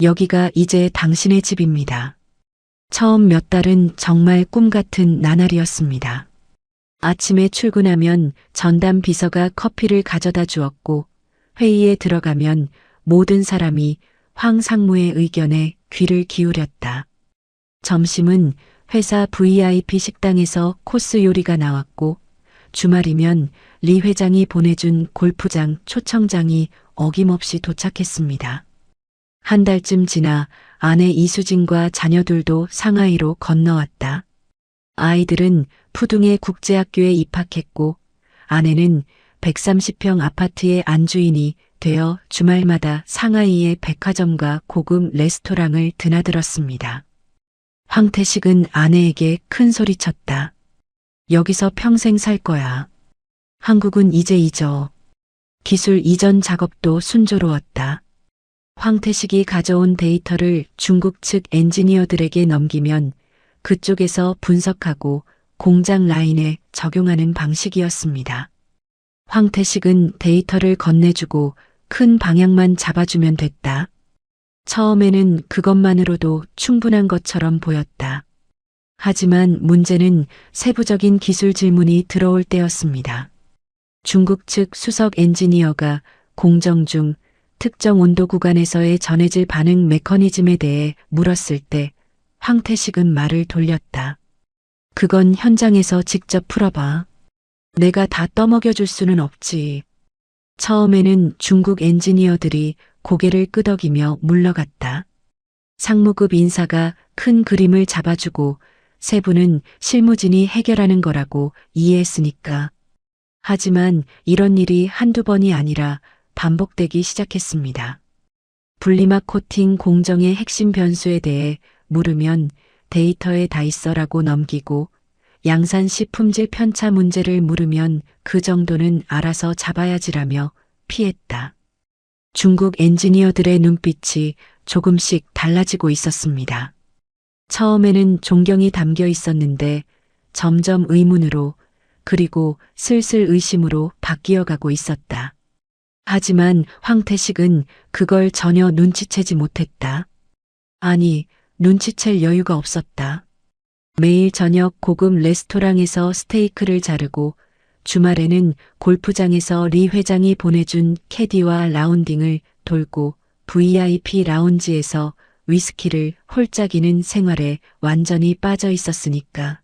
여기가 이제 당신의 집입니다. 처음 몇 달은 정말 꿈 같은 나날이었습니다. 아침에 출근하면 전담 비서가 커피를 가져다 주었고 회의에 들어가면 모든 사람이 황 상무의 의견에 귀를 기울였다. 점심은 회사 VIP 식당에서 코스 요리가 나왔고 주말이면 리 회장이 보내준 골프장 초청장이 어김없이 도착했습니다. 한 달쯤 지나 아내 이수진과 자녀들도 상하이로 건너왔다. 아이들은 푸둥의 국제학교에 입학했고 아내는 130평 아파트의 안주인이 되어 주말마다 상하이의 백화점과 고급 레스토랑을 드나들었습니다. 황태식은 아내에게 큰 소리쳤다. 여기서 평생 살 거야. 한국은 이제 잊어. 기술 이전 작업도 순조로웠다. 황태식이 가져온 데이터를 중국 측 엔지니어들에게 넘기면 그쪽에서 분석하고 공장 라인에 적용하는 방식이었습니다. 황태식은 데이터를 건네주고 큰 방향만 잡아주면 됐다. 처음에는 그것만으로도 충분한 것처럼 보였다. 하지만 문제는 세부적인 기술 질문이 들어올 때였습니다. 중국 측 수석 엔지니어가 공정 중 특정 온도 구간에서의 전해질 반응 메커니즘에 대해 물었을 때 황태식은 말을 돌렸다. 그건 현장에서 직접 풀어봐. 내가 다 떠먹여줄 수는 없지. 처음에는 중국 엔지니어들이 고개를 끄덕이며 물러갔다. 상무급 인사가 큰 그림을 잡아주고 세부는 실무진이 해결하는 거라고 이해했으니까. 하지만 이런 일이 한두 번이 아니라 반복되기 시작했습니다. 분리막 코팅 공정의 핵심 변수에 대해 물으면 데이터에 다 있어라고 넘기고 양산시 품질 편차 문제를 물으면 그 정도는 알아서 잡아야지라며 피했다. 중국 엔지니어들의 눈빛이 조금씩 달라지고 있었습니다. 처음에는 존경이 담겨 있었는데 점점 의문으로 그리고 슬슬 의심으로 바뀌어가고 있었다. 하지만 황태식은 그걸 전혀 눈치채지 못했다. 아니, 눈치챌 여유가 없었다. 매일 저녁 고급 레스토랑에서 스테이크를 자르고 주말에는 골프장에서 리 회장이 보내준 캐디와 라운딩을 돌고 VIP 라운지에서 위스키를 홀짝이는 생활에 완전히 빠져 있었으니까.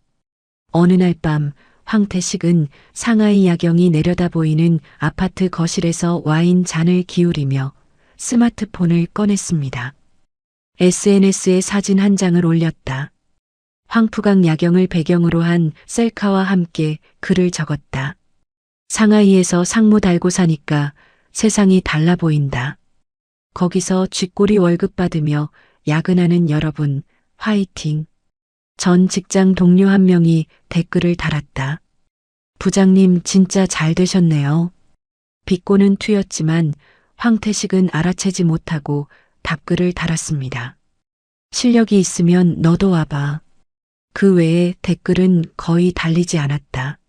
어느 날 밤 황태식은 상하이 야경이 내려다 보이는 아파트 거실에서 와인 잔을 기울이며 스마트폰을 꺼냈습니다. SNS에 사진 한 장을 올렸다. 황푸강 야경을 배경으로 한 셀카와 함께 글을 적었다. 상하이에서 상무 달고 사니까 세상이 달라 보인다. 거기서 쥐꼬리 월급 받으며 야근하는 여러분, 화이팅. 전 직장 동료 한 명이 댓글을 달았다. 부장님 진짜 잘 되셨네요. 비꼬는 투였지만 황태식은 알아채지 못하고 답글을 달았습니다. 실력이 있으면 너도 와봐. 그 외에 댓글은 거의 달리지 않았다.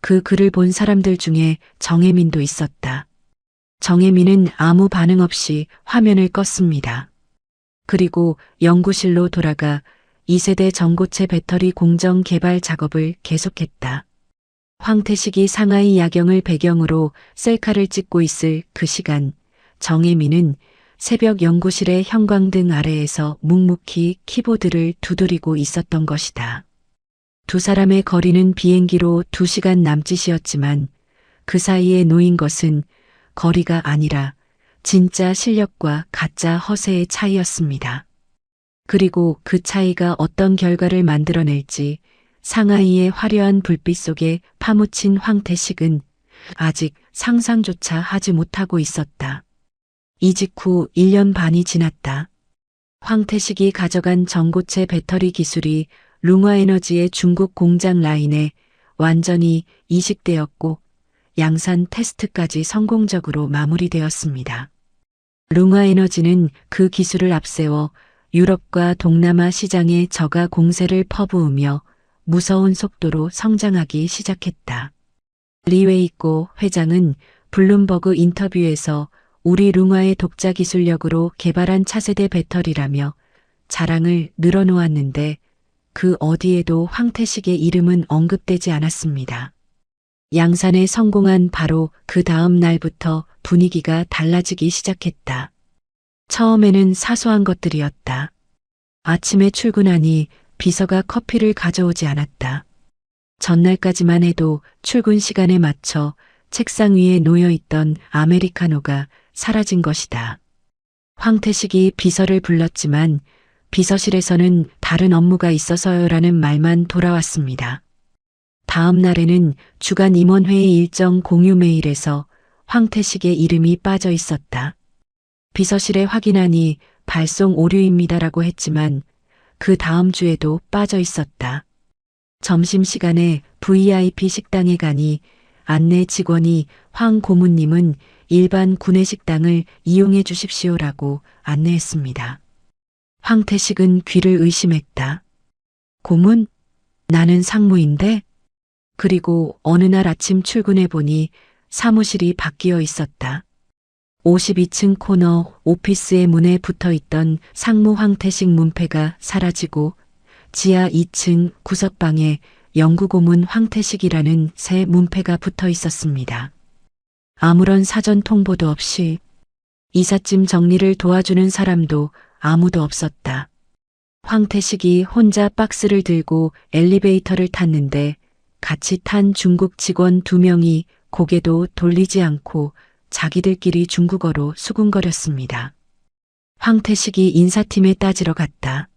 그 글을 본 사람들 중에 정혜민도 있었다. 정혜민은 아무 반응 없이 화면을 껐습니다. 그리고 연구실로 돌아가 2세대 전고체 배터리 공정 개발 작업을 계속했다. 황태식이 상하이 야경을 배경으로 셀카를 찍고 있을 그 시간, 정혜민은 새벽 연구실의 형광등 아래에서 묵묵히 키보드를 두드리고 있었던 것이다. 두 사람의 거리는 비행기로 2시간 남짓이었지만 그 사이에 놓인 것은 거리가 아니라 진짜 실력과 가짜 허세의 차이였습니다. 그리고 그 차이가 어떤 결과를 만들어낼지 상하이의 화려한 불빛 속에 파묻힌 황태식은 아직 상상조차 하지 못하고 있었다. 이직 후 1년 반이 지났다. 황태식이 가져간 전고체 배터리 기술이 룽화에너지의 중국 공장 라인에 완전히 이식되었고 양산 테스트까지 성공적으로 마무리되었습니다. 룽화에너지는 그 기술을 앞세워 유럽과 동남아 시장에 저가 공세를 퍼부으며 무서운 속도로 성장하기 시작했다. 리웨이꼬 회장은 블룸버그 인터뷰에서 우리 룽화의 독자 기술력으로 개발한 차세대 배터리라며 자랑을 늘어놓았는데 그 어디에도 황태식의 이름은 언급되지 않았습니다. 양산에 성공한 바로 그 다음 날부터 분위기가 달라지기 시작했다. 처음에는 사소한 것들이었다. 아침에 출근하니 비서가 커피를 가져오지 않았다. 전날까지만 해도 출근 시간에 맞춰 책상 위에 놓여있던 아메리카노가 사라진 것이다. 황태식이 비서를 불렀지만 비서실에서는 다른 업무가 있어서요라는 말만 돌아왔습니다. 다음 날에는 주간 임원회의 일정 공유 메일에서 황태식의 이름이 빠져 있었다. 비서실에 확인하니 발송 오류입니다라고 했지만 그 다음 주에도 빠져 있었다. 점심시간에 VIP 식당에 가니 안내 직원이 황 고문님은 일반 구내식당을 이용해 주십시오라고 안내했습니다. 황태식은 귀를 의심했다. 고문? 나는 상무인데? 그리고 어느 날 아침 출근해 보니 사무실이 바뀌어 있었다. 52층 코너 오피스의 문에 붙어 있던 상무 황태식 문패가 사라지고 지하 2층 구석방에 연구고문 황태식이라는 새 문패가 붙어 있었습니다. 아무런 사전 통보도 없이 이삿짐 정리를 도와주는 사람도 아무도 없었다. 황태식이 혼자 박스를 들고 엘리베이터를 탔는데 같이 탄 중국 직원 2명이 고개도 돌리지 않고 자기들끼리 중국어로 수군거렸습니다. 황태식이 인사팀에 따지러 갔다.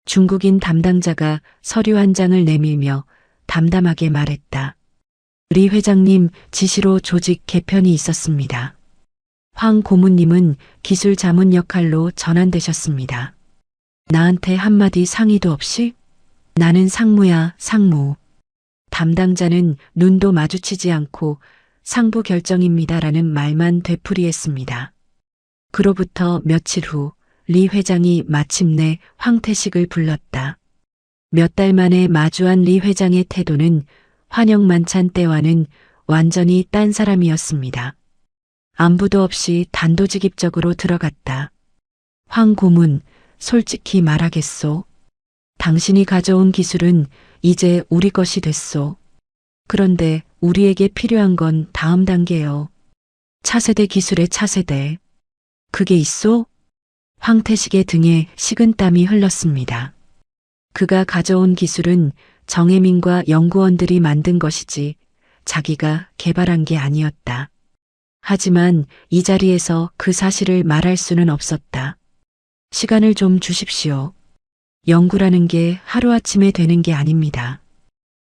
중국인 담당자가 서류 한 장을 내밀며 담담하게 말했다. 리 회장님 지시로 조직 개편이 있었습니다. 황 고문님은 기술 자문 역할로 전환되셨습니다. 나한테 한마디 상의도 없이? 나는 상무야, 상무. 담당자는 눈도 마주치지 않고 상부 결정입니다라는 말만 되풀이했습니다. 그로부터 며칠 후 리 회장이 마침내 황태식을 불렀다. 몇 달 만에 마주한 리 회장의 태도는 환영 만찬 때와는 완전히 딴 사람이었습니다. 안부도 없이 단도직입적으로 들어갔다. 황 고문, 솔직히 말하겠소. 당신이 가져온 기술은 이제 우리 것이 됐소. 그런데 우리에게 필요한 건 다음 단계요. 차세대 기술의 차세대. 그게 있소? 황태식의 등에 식은땀이 흘렀습니다. 그가 가져온 기술은 정혜민과 연구원들이 만든 것이지 자기가 개발한 게 아니었다. 하지만 이 자리에서 그 사실을 말할 수는 없었다. 시간을 좀 주십시오. 연구라는 게 하루아침에 되는 게 아닙니다.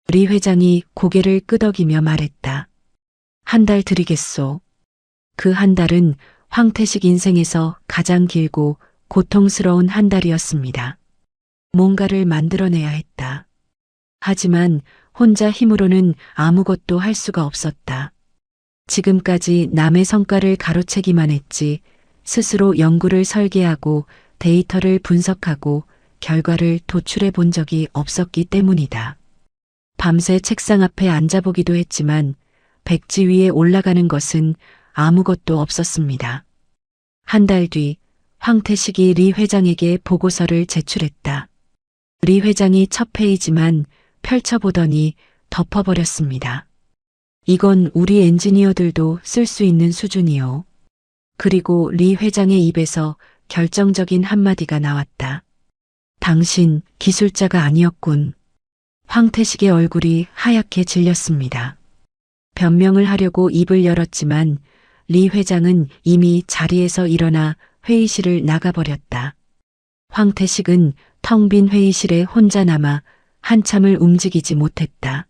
리 회장이 고개를 끄덕이며 말했다. 한 달 드리겠소. 그 한 달은 황태식 인생에서 가장 길고 고통스러운 한 달이었습니다. 뭔가를 만들어내야 했다. 하지만 혼자 힘으로는 아무것도 할 수가 없었다. 지금까지 남의 성과를 가로채기만 했지 스스로 연구를 설계하고 데이터를 분석하고 결과를 도출해 본 적이 없었기 때문이다. 밤새 책상 앞에 앉아보기도 했지만 백지 위에 올라가는 것은 아무것도 없었습니다. 한 달 뒤 황태식이 리 회장에게 보고서를 제출했다. 리 회장이 첫 페이지만 펼쳐보더니 덮어버렸습니다. 이건 우리 엔지니어들도 쓸 수 있는 수준이요. 그리고 리 회장의 입에서 결정적인 한마디가 나왔다. 당신 기술자가 아니었군. 황태식의 얼굴이 하얗게 질렸습니다. 변명을 하려고 입을 열었지만 리 회장은 이미 자리에서 일어나 회의실을 나가버렸다. 황태식은 텅 빈 회의실에 혼자 남아 한참을 움직이지 못했다.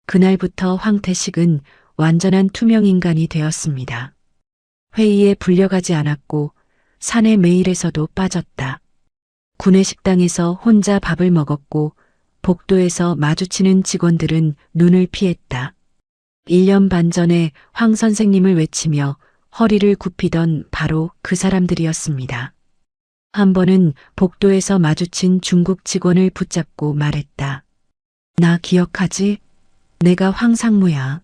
그날부터 황태식은 완전한 투명 인간이 되었습니다. 회의에 불려가지 않았고 사내 메일에서도 빠졌다. 구내식당에서 혼자 밥을 먹었고 복도에서 마주치는 직원들은 눈을 피했다. 1년 반 전에 황 선생님을 외치며 허리를 굽히던 바로 그 사람들이었습니다. 한 번은 복도에서 마주친 중국 직원을 붙잡고 말했다. 나 기억하지? 내가 황 상무야.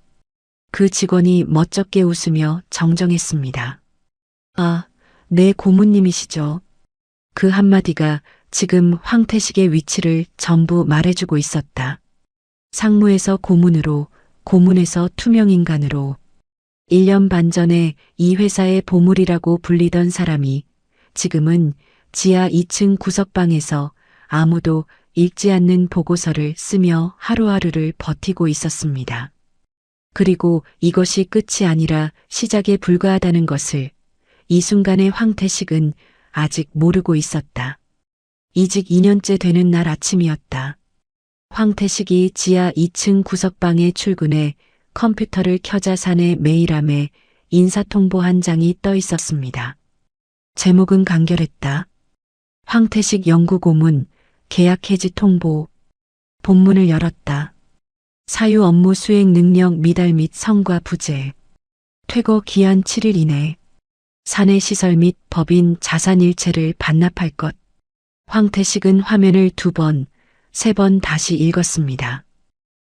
그 직원이 멋쩍게 웃으며 정정했습니다. 아, 네 고문님이시죠. 그 한마디가 지금 황태식의 위치를 전부 말해주고 있었다. 상무에서 고문으로, 고문에서 투명인간으로 1년 반 전에 이 회사의 보물이라고 불리던 사람이 지금은 지하 2층 구석방에서 아무도 읽지 않는 보고서를 쓰며 하루하루를 버티고 있었습니다. 그리고 이것이 끝이 아니라 시작에 불과하다는 것을 이 순간의 황태식은 아직 모르고 있었다. 이직 2년째 되는 날 아침이었다. 황태식이 지하 2층 구석방에 출근해 컴퓨터를 켜자 사내 메일함에 인사통보 한 장이 떠 있었습니다. 제목은 간결했다. 황태식 연구고문, 계약 해지 통보. 본문을 열었다. 사유 업무 수행 능력 미달 및 성과 부재. 퇴거 기한 7일 이내. 사내 시설 및 법인 자산 일체를 반납할 것. 황태식은 화면을 2번, 3번 다시 읽었습니다.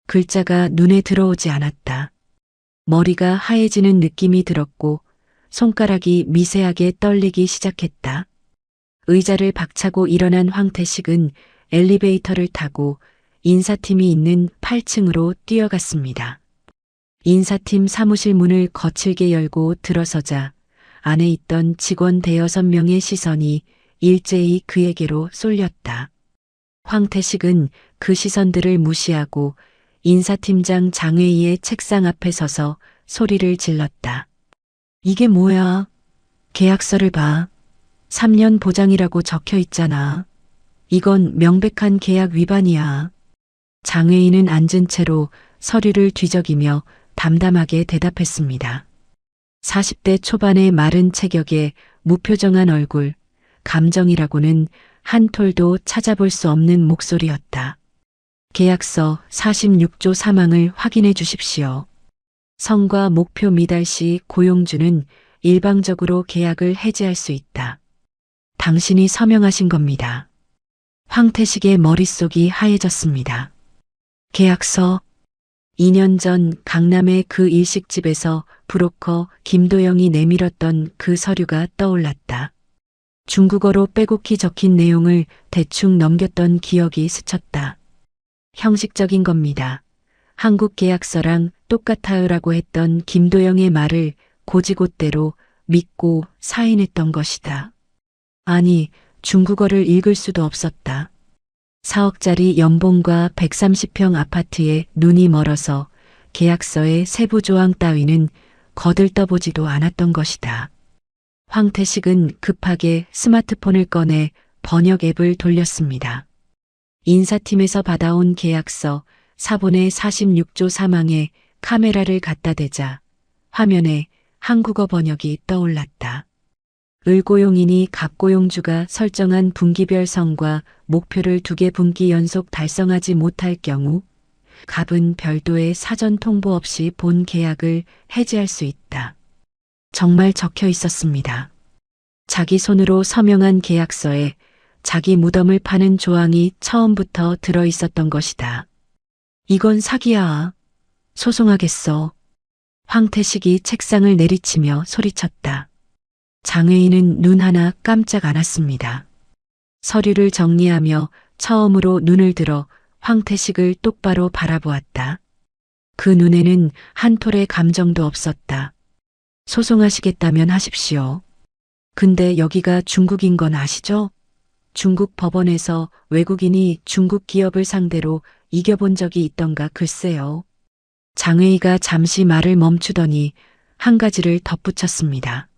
글자가 눈에 들어오지 않았다. 머리가 하얘지는 느낌이 들었고 손가락이 미세하게 떨리기 시작했다. 의자를 박차고 일어난 황태식은 엘리베이터를 타고 인사팀이 있는 8층으로 뛰어갔습니다. 인사팀 사무실 문을 거칠게 열고 들어서자 안에 있던 직원 5-6명의 시선이 일제히 그에게로 쏠렸다. 황태식은 그 시선들을 무시하고 인사팀장 장회의의 책상 앞에 서서 소리를 질렀다. 이게 뭐야? 계약서를 봐. 3년 보장이라고 적혀 있잖아. 이건 명백한 계약 위반이야. 장회의는 앉은 채로 서류를 뒤적이며 담담하게 대답했습니다. 40대 초반의 마른 체격에 무표정한 얼굴, 감정이라고는 한 톨도 찾아볼 수 없는 목소리였다. 계약서 46조 3항을 확인해 주십시오. 성과 목표 미달 시 고용주는 일방적으로 계약을 해지할 수 있다. 당신이 서명하신 겁니다. 황태식의 머릿속이 하얘졌습니다. 계약서. 2년 전 강남의 그 일식집에서 브로커 김도영이 내밀었던 그 서류가 떠올랐다. 중국어로 빼곡히 적힌 내용을 대충 넘겼던 기억이 스쳤다. 형식적인 겁니다. 한국 계약서랑 똑같아요라고 했던 김도영의 말을 고지곳대로 믿고 사인했던 것이다. 아니, 중국어를 읽을 수도 없었다. 4억짜리 연봉과 130평 아파트에 눈이 멀어서 계약서의 세부 조항 따위는 거들떠보지도 않았던 것이다. 황태식은 급하게 스마트폰을 꺼내 번역 앱을 돌렸습니다. 인사팀에서 받아온 계약서 4본의 46조 3항에 카메라를 갖다 대자 화면에 한국어 번역이 떠올랐다. 을고용인이 갑고용주가 설정한 분기별 성과 목표를 2개 분기 연속 달성하지 못할 경우 갑은 별도의 사전 통보 없이 본 계약을 해지할 수 있다. 정말 적혀 있었습니다. 자기 손으로 서명한 계약서에 자기 무덤을 파는 조항이 처음부터 들어 있었던 것이다. 이건 사기야. 소송하겠어. 황태식이 책상을 내리치며 소리쳤다. 장회의는 눈 하나 깜짝 안 왔습니다. 서류를 정리하며 처음으로 눈을 들어 황태식을 똑바로 바라보았다. 그 눈에는 한 톨의 감정도 없었다. 소송하시겠다면 하십시오. 근데 여기가 중국인 건 아시죠? 중국 법원에서 외국인이 중국 기업을 상대로 이겨본 적이 있던가 글쎄요. 장회의가 잠시 말을 멈추더니 한 가지를 덧붙였습니다.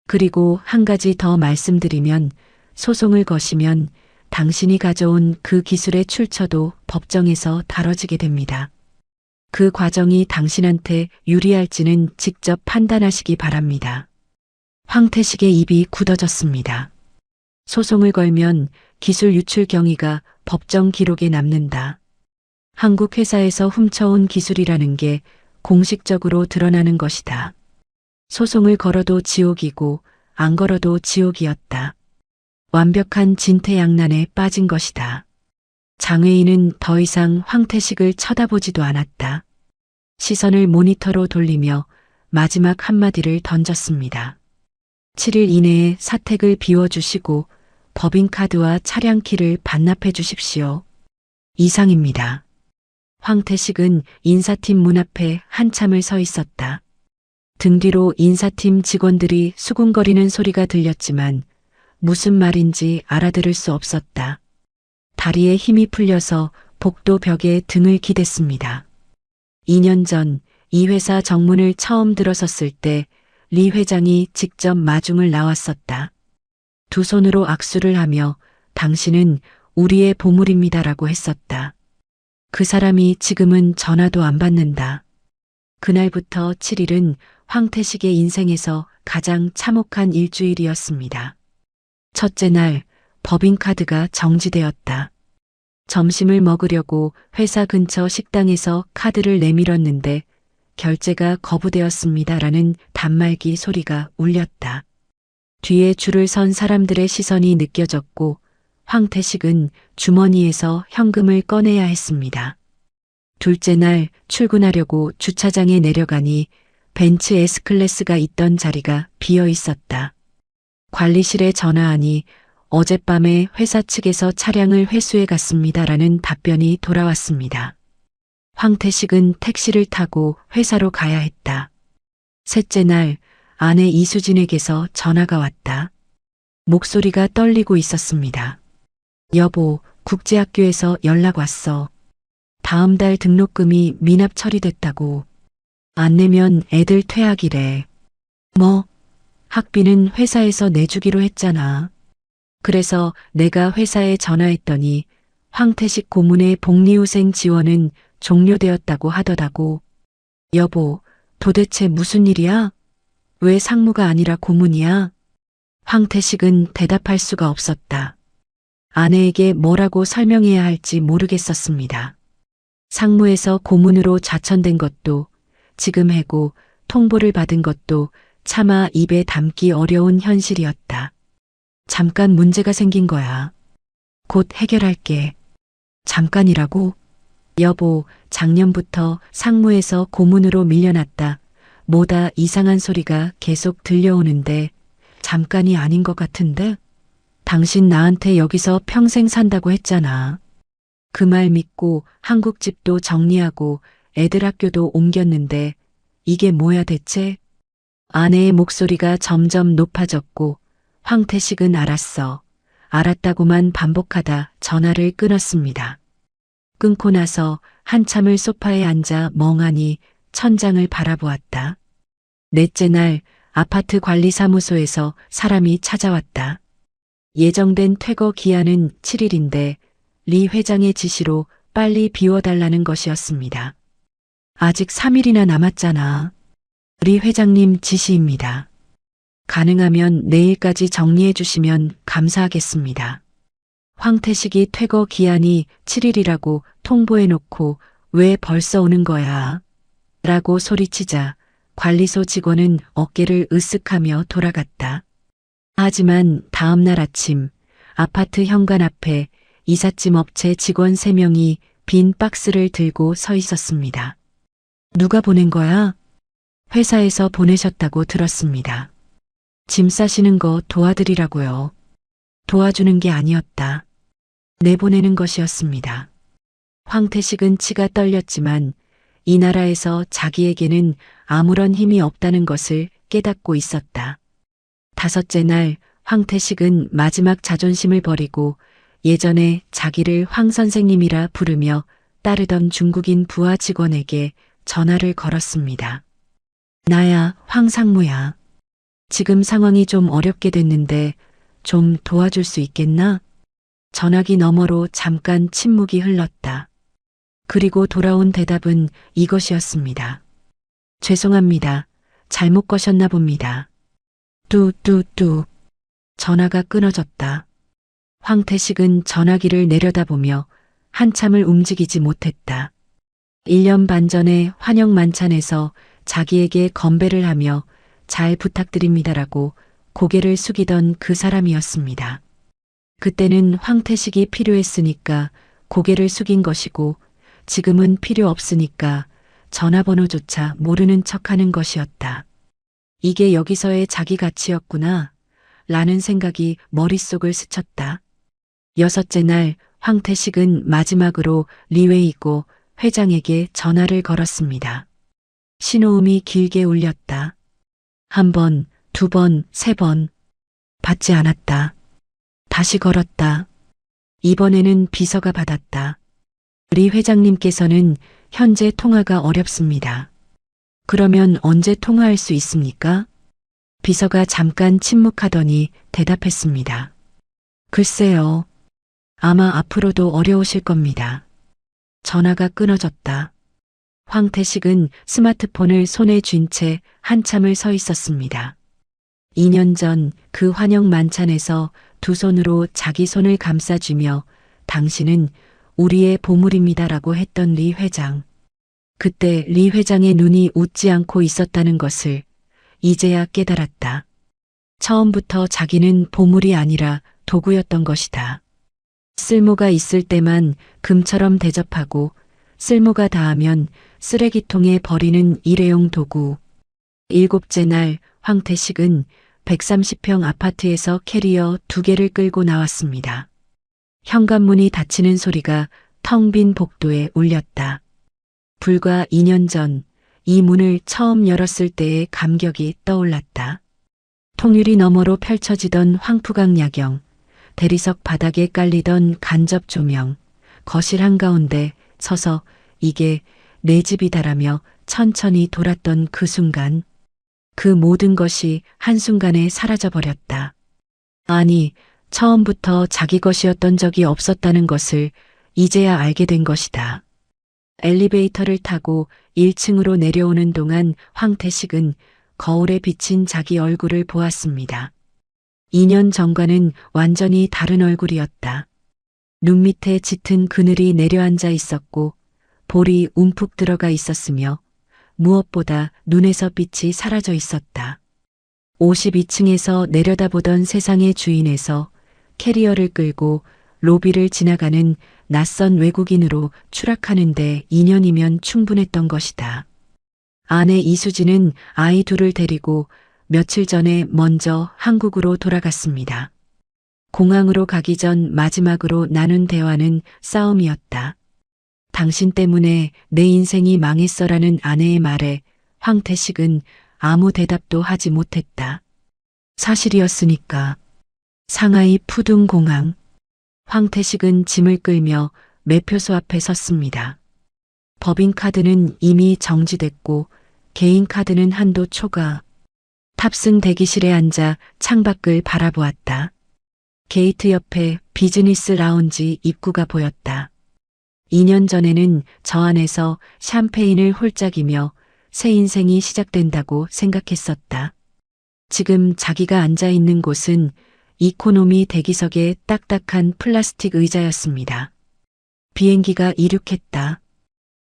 그리고 한 가지 더 말씀드리면 소송을 거시면 당신이 가져온 그 기술의 출처도 법정에서 다뤄지게 됩니다. 그 과정이 당신한테 유리할지는 직접 판단하시기 바랍니다. 황태식의 입이 굳어졌습니다. 소송을 걸면 기술 유출 경위가 법정 기록에 남는다. 한국 회사에서 훔쳐온 기술이라는 게 공식적으로 드러나는 것이다. 소송을 걸어도 지옥이고 안 걸어도 지옥이었다. 완벽한 진퇴양난에 빠진 것이다. 장회의는 더 이상 황태식을 쳐다보지도 않았다. 시선을 모니터로 돌리며 마지막 한마디를 던졌습니다. 7일 이내에 사택을 비워주시고 법인카드와 차량키를 반납해 주십시오. 이상입니다. 황태식은 인사팀 문 앞에 한참을 서 있었다. 등 뒤로 인사팀 직원들이 수군거리는 소리가 들렸지만 무슨 말인지 알아들을 수 없었다. 다리에 힘이 풀려서 복도 벽에 등을 기댔습니다. 2년 전 이 회사 정문을 처음 들어섰을 때 리 회장이 직접 마중을 나왔었다. 두 손으로 악수를 하며 당신은 우리의 보물입니다라고 했었다. 그 사람이 지금은 전화도 안 받는다. 그날부터 7일은 황태식의 인생에서 가장 참혹한 일주일이었습니다. 첫째 날, 법인카드가 정지되었다. 점심을 먹으려고 회사 근처 식당에서 카드를 내밀었는데 결제가 거부되었습니다라는 단말기 소리가 울렸다. 뒤에 줄을 선 사람들의 시선이 느껴졌고 황태식은 주머니에서 현금을 꺼내야 했습니다. 둘째 날 출근하려고 주차장에 내려가니 벤츠 S클래스가 있던 자리가 비어 있었다. 관리실에 전화하니 어젯밤에 회사 측에서 차량을 회수해 갔습니다라는 답변이 돌아왔습니다. 황태식은 택시를 타고 회사로 가야 했다. 셋째 날 아내 이수진에게서 전화가 왔다. 목소리가 떨리고 있었습니다. 여보, 국제학교에서 연락 왔어. 다음 달 등록금이 미납 처리됐다고. 안 내면 애들 퇴학이래. 뭐? 학비는 회사에서 내주기로 했잖아. 그래서 내가 회사에 전화했더니 황태식 고문의 복리후생 지원은 종료되었다고 하더라고. 여보, 도대체 무슨 일이야? 왜 상무가 아니라 고문이야? 황태식은 대답할 수가 없었다. 아내에게 뭐라고 설명해야 할지 모르겠었습니다. 상무에서 고문으로 좌천된 것도 지금 해고 통보를 받은 것도 차마 입에 담기 어려운 현실이었다. 잠깐 문제가 생긴 거야. 곧 해결할게. 잠깐이라고? 여보, 작년부터 상무에서 고문으로 밀려났다. 뭐다 이상한 소리가 계속 들려오는데 잠깐이 아닌 것 같은데? 당신 나한테 여기서 평생 산다고 했잖아. 그 말 믿고 한국 집도 정리하고 애들 학교도 옮겼는데 이게 뭐야 대체? 아내의 목소리가 점점 높아졌고 황태식은 알았어. 알았다고만 반복하다 전화를 끊었습니다. 끊고 나서 한참을 소파에 앉아 멍하니 천장을 바라보았다. 넷째 날 아파트 관리사무소에서 사람이 찾아왔다. 예정된 퇴거 기한은 7일인데 리 회장의 지시로 빨리 비워달라는 것이었습니다. 아직 3일이나 남았잖아. 리 회장님 지시입니다. 가능하면 내일까지 정리해 주시면 감사하겠습니다. 황태식이 퇴거 기한이 7일이라고 통보해 놓고 왜 벌써 오는 거야? 라고 소리치자 관리소 직원은 어깨를 으쓱하며 돌아갔다. 하지만 다음 날 아침 아파트 현관 앞에 이삿짐 업체 직원 3명이 빈 박스를 들고 서 있었습니다. 누가 보낸 거야? 회사에서 보내셨다고 들었습니다. 짐 싸시는 거 도와드리라고요. 도와주는 게 아니었다. 내보내는 것이었습니다. 황태식은 치가 떨렸지만 이 나라에서 자기에게는 아무런 힘이 없다는 것을 깨닫고 있었다. 다섯째 날 황태식은 마지막 자존심을 버리고 예전에 자기를 황 선생님이라 부르며 따르던 중국인 부하 직원에게 전화를 걸었습니다. 나야, 황 상무야. 지금 상황이 좀 어렵게 됐는데 좀 도와줄 수 있겠나? 전화기 너머로 잠깐 침묵이 흘렀다. 그리고 돌아온 대답은 이것이었습니다. 죄송합니다. 잘못 거셨나 봅니다. 뚜뚜뚜. 전화가 끊어졌다. 황태식은 전화기를 내려다보며 한참을 움직이지 못했다. 1년 반 전에 환영 만찬에서 자기에게 건배를 하며 잘 부탁드립니다라고 고개를 숙이던 그 사람이었습니다. 그때는 황태식이 필요했으니까 고개를 숙인 것이고 지금은 필요 없으니까 전화번호조차 모르는 척하는 것이었다. 이게 여기서의 자기 가치였구나 라는 생각이 머릿속을 스쳤다. 여섯째 날 황태식은 마지막으로 리웨이고 회장에게 전화를 걸었습니다. 신호음이 길게 울렸다. 1번, 2번, 3번. 받지 않았다. 다시 걸었다. 이번에는 비서가 받았다. 리 회장님께서는 현재 통화가 어렵습니다. 그러면 언제 통화할 수 있습니까? 비서가 잠깐 침묵하더니 대답했습니다. 글쎄요. 아마 앞으로도 어려우실 겁니다. 전화가 끊어졌다. 황태식은 스마트폰을 손에 쥔 채 한참을 서 있었습니다. 2년 전 그 환영 만찬에서 두 손으로 자기 손을 감싸주며 당신은 우리의 보물입니다라고 했던 리 회장. 그때 리 회장의 눈이 웃지 않고 있었다는 것을 이제야 깨달았다. 처음부터 자기는 보물이 아니라 도구였던 것이다. 쓸모가 있을 때만 금처럼 대접하고 쓸모가 다하면 쓰레기통에 버리는 일회용 도구. 7째 날 황태식은 130평 아파트에서 캐리어 2개를 끌고 나왔습니다. 현관문이 닫히는 소리가 텅 빈 복도에 울렸다. 불과 2년 전 이 문을 처음 열었을 때의 감격이 떠올랐다. 통유리 너머로 펼쳐지던 황푸강 야경, 대리석 바닥에 깔리던 간접 조명, 거실 한가운데 서서 이게 내 집이다라며 천천히 돌았던 그 순간, 그 모든 것이 한순간에 사라져버렸다. 아니, 처음부터 자기 것이었던 적이 없었다는 것을 이제야 알게 된 것이다. 엘리베이터를 타고 1층으로 내려오는 동안 황태식은 거울에 비친 자기 얼굴을 보았습니다. 2년 전과는 완전히 다른 얼굴이었다. 눈 밑에 짙은 그늘이 내려앉아 있었고 볼이 움푹 들어가 있었으며 무엇보다 눈에서 빛이 사라져 있었다. 52층에서 내려다보던 세상의 주인에서 캐리어를 끌고 로비를 지나가는 낯선 외국인으로 추락하는데 2년이면 충분했던 것이다. 아내 이수진은 아이 둘을 데리고 며칠 전에 먼저 한국으로 돌아갔습니다. 공항으로 가기 전 마지막으로 나눈 대화는 싸움이었다. 당신 때문에 내 인생이 망했어라는 아내의 말에 황태식은 아무 대답도 하지 못했다. 사실이었으니까. 상하이 푸둥공항. 황태식은 짐을 끌며 매표소 앞에 섰습니다. 법인카드는 이미 정지됐고 개인카드는 한도 초과. 탑승 대기실에 앉아 창밖을 바라보았다. 게이트 옆에 비즈니스 라운지 입구가 보였다. 2년 전에는 저 안에서 샴페인을 홀짝이며 새 인생이 시작된다고 생각했었다. 지금 자기가 앉아 있는 곳은 이코노미 대기석의 딱딱한 플라스틱 의자였습니다. 비행기가 이륙했다.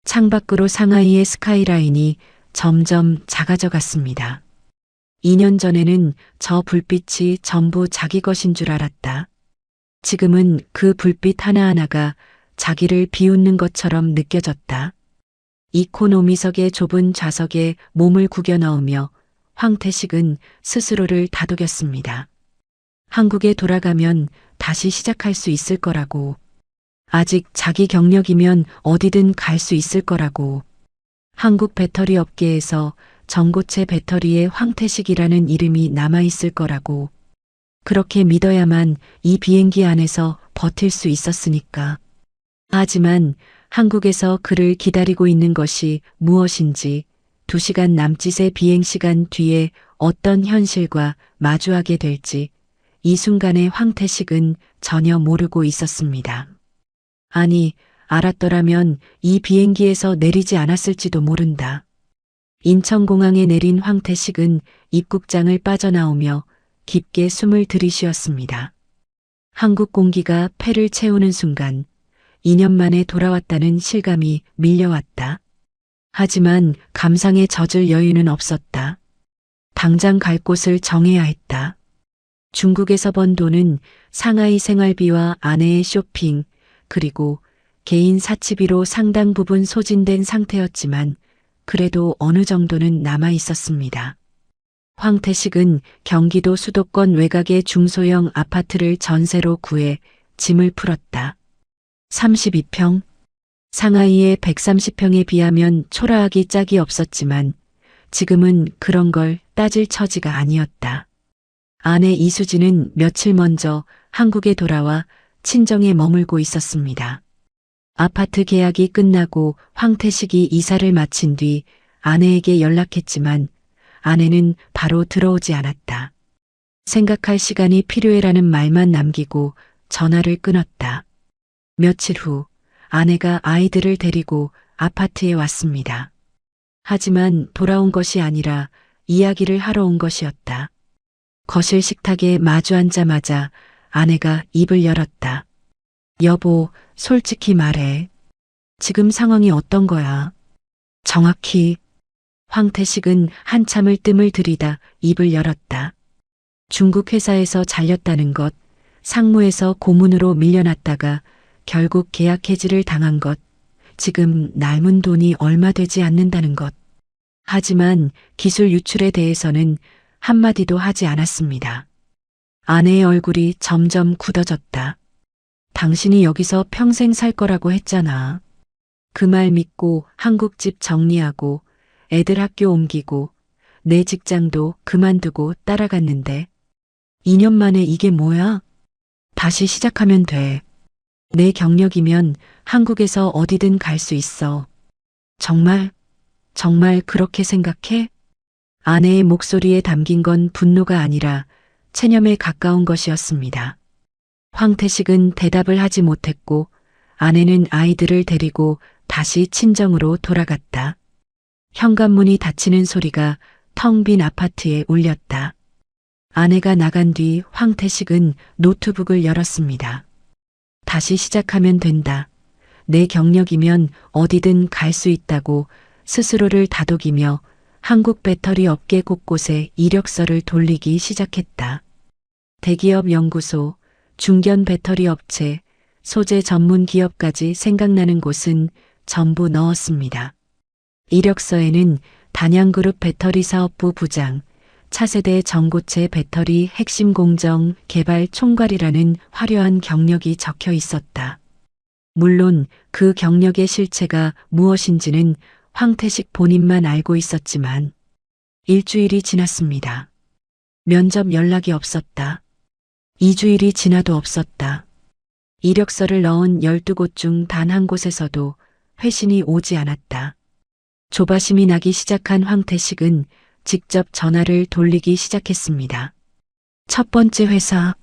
창밖으로 상하이의 스카이라인이 점점 작아져 갔습니다. 2년 전에는 저 불빛이 전부 자기 것인 줄 알았다. 지금은 그 불빛 하나하나가 자기를 비웃는 것처럼 느껴졌다. 이코노미석의 좁은 좌석에 몸을 구겨 넣으며 황태식은 스스로를 다독였습니다. 한국에 돌아가면 다시 시작할 수 있을 거라고. 아직 자기 경력이면 어디든 갈 수 있을 거라고. 한국 배터리 업계에서 전고체 배터리의 황태식이라는 이름이 남아있을 거라고. 그렇게 믿어야만 이 비행기 안에서 버틸 수 있었으니까. 하지만 한국에서 그를 기다리고 있는 것이 무엇인지 2시간 남짓의 비행시간 뒤에 어떤 현실과 마주하게 될지 이 순간의 황태식은 전혀 모르고 있었습니다. 아니, 알았더라면 이 비행기에서 내리지 않았을지도 모른다. 인천공항에 내린 황태식은 입국장을 빠져나오며 깊게 숨을 들이쉬었습니다. 한국 공기가 폐를 채우는 순간 2년 만에 돌아왔다는 실감이 밀려왔다. 하지만 감상에 젖을 여유는 없었다. 당장 갈 곳을 정해야 했다. 중국에서 번 돈은 상하이 생활비와 아내의 쇼핑, 그리고 개인 사치비로 상당 부분 소진된 상태였지만 그래도 어느 정도는 남아 있었습니다. 황태식은 경기도 수도권 외곽의 중소형 아파트를 전세로 구해 짐을 풀었다. 32평. 상하이의 130평에 비하면 초라하기 짝이 없었지만 지금은 그런 걸 따질 처지가 아니었다. 아내 이수진은 며칠 먼저 한국에 돌아와 친정에 머물고 있었습니다. 아파트 계약이 끝나고 황태식이 이사를 마친 뒤 아내에게 연락했지만 아내는 바로 들어오지 않았다. 생각할 시간이 필요해라는 말만 남기고 전화를 끊었다. 며칠 후 아내가 아이들을 데리고 아파트에 왔습니다. 하지만 돌아온 것이 아니라 이야기를 하러 온 것이었다. 거실 식탁에 마주 앉자마자 아내가 입을 열었다. 여보, 솔직히 말해. 지금 상황이 어떤 거야? 정확히. 황태식은 한참을 뜸을 들이다 입을 열었다. 중국 회사에서 잘렸다는 것, 상무에서 고문으로 밀려났다가 결국 계약 해지를 당한 것, 지금 남은 돈이 얼마 되지 않는다는 것. 하지만 기술 유출에 대해서는 한마디도 하지 않았습니다. 아내의 얼굴이 점점 굳어졌다. 당신이 여기서 평생 살 거라고 했잖아. 그 말 믿고 한국 집 정리하고 애들 학교 옮기고 내 직장도 그만두고 따라갔는데 2년 만에 이게 뭐야? 다시 시작하면 돼. 내 경력이면 한국에서 어디든 갈 수 있어. 정말 그렇게 생각해? 아내의 목소리에 담긴 건 분노가 아니라 체념에 가까운 것이었습니다. 황태식은 대답을 하지 못했고 아내는 아이들을 데리고 다시 친정으로 돌아갔다. 현관문이 닫히는 소리가 텅 빈 아파트에 울렸다. 아내가 나간 뒤 황태식은 노트북을 열었습니다. 다시 시작하면 된다. 내 경력이면 어디든 갈 수 있다고 스스로를 다독이며 한국 배터리 업계 곳곳에 이력서를 돌리기 시작했다. 대기업 연구소, 중견 배터리 업체, 소재 전문 기업까지 생각나는 곳은 전부 넣었습니다. 이력서에는 단양그룹 배터리 사업부 부장, 차세대 전고체 배터리 핵심 공정 개발 총괄이라는 화려한 경력이 적혀 있었다. 물론 그 경력의 실체가 무엇인지는 황태식 본인만 알고 있었지만 일주일이 지났습니다. 면접 연락이 없었다. 2주일이 지나도 없었다. 이력서를 넣은 12곳 중 단 한 곳에서도 회신이 오지 않았다. 조바심이 나기 시작한 황태식은 직접 전화를 돌리기 시작했습니다. 첫 번째 회사,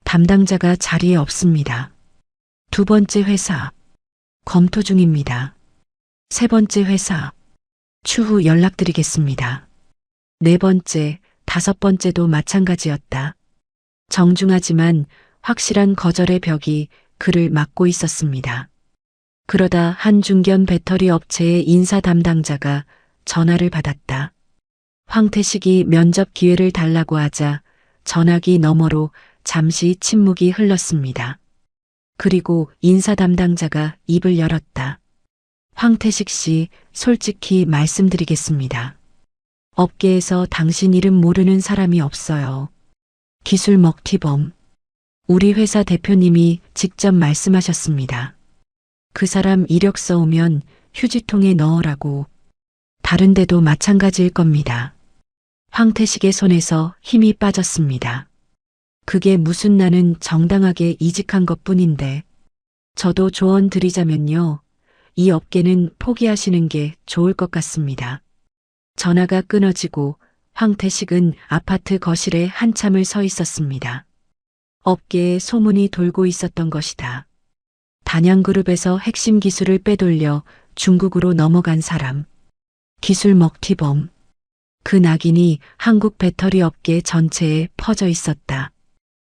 담당자가 자리에 없습니다. 두 번째 회사, 검토 중입니다. 세 번째 회사, 추후 연락드리겠습니다. 네 번째, 다섯 번째도 마찬가지였다. 정중하지만 확실한 거절의 벽이 그를 막고 있었습니다. 그러다 한 중견 배터리 업체의 인사 담당자가 전화를 받았다. 황태식이 면접 기회를 달라고 하자 전화기 너머로 잠시 침묵이 흘렀습니다. 그리고 인사 담당자가 입을 열었다. 황태식 씨, 솔직히 말씀드리겠습니다. 업계에서 당신 이름 모르는 사람이 없어요. 기술 먹튀범. 우리 회사 대표님이 직접 말씀하셨습니다. 그 사람 이력서 오면 휴지통에 넣으라고. 다른 데도 마찬가지일 겁니다. 황태식의 손에서 힘이 빠졌습니다. 그게 무슨 나는 정당하게 이직한 것뿐인데. 저도 조언 드리자면요. 이 업계는 포기하시는 게 좋을 것 같습니다. 전화가 끊어지고 황태식은 아파트 거실에 한참을 서 있었습니다. 업계에 소문이 돌고 있었던 것이다. 단양그룹에서 핵심 기술을 빼돌려 중국으로 넘어간 사람. 기술 먹튀범. 그 낙인이 한국 배터리 업계 전체에 퍼져 있었다.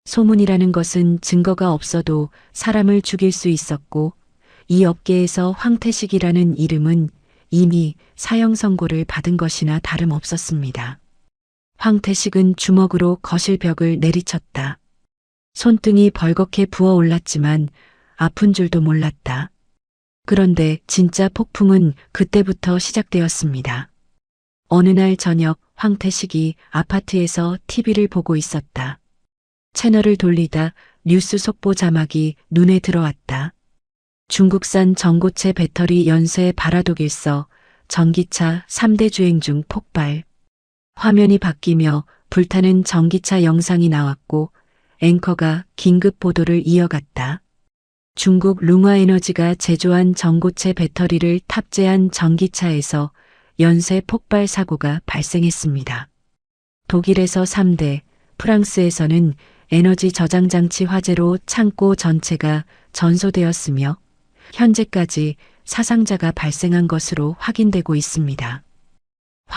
소문이라는 것은 증거가 없어도 사람을 죽일 수 있었고 이 업계에서 황태식이라는 이름은 이미 사형 선고를 받은 것이나 다름없었습니다. 황태식은 주먹으로 거실 벽을 내리쳤다. 손등이 벌겋게 부어올랐지만 아픈 줄도 몰랐다. 그런데 진짜 폭풍은 그때부터 시작되었습니다. 어느 날 저녁 황태식이 아파트에서 TV를 보고 있었다. 채널을 돌리다 뉴스 속보 자막이 눈에 들어왔다. 중국산 전고체 배터리 연쇄 발화독일서 전기차 3대 주행 중 폭발. 화면이 바뀌며 불타는 전기차 영상이 나왔고 앵커가 긴급 보도를 이어갔다. 중국 룽화에너지가 제조한 전고체 배터리를 탑재한 전기차에서 연쇄 폭발 사고가 발생했습니다. 독일에서 3대, 프랑스에서는 에너지 저장 장치 화재로 창고 전체가 전소되었으며 현재까지 사상자가 발생한 것으로 확인되고 있습니다.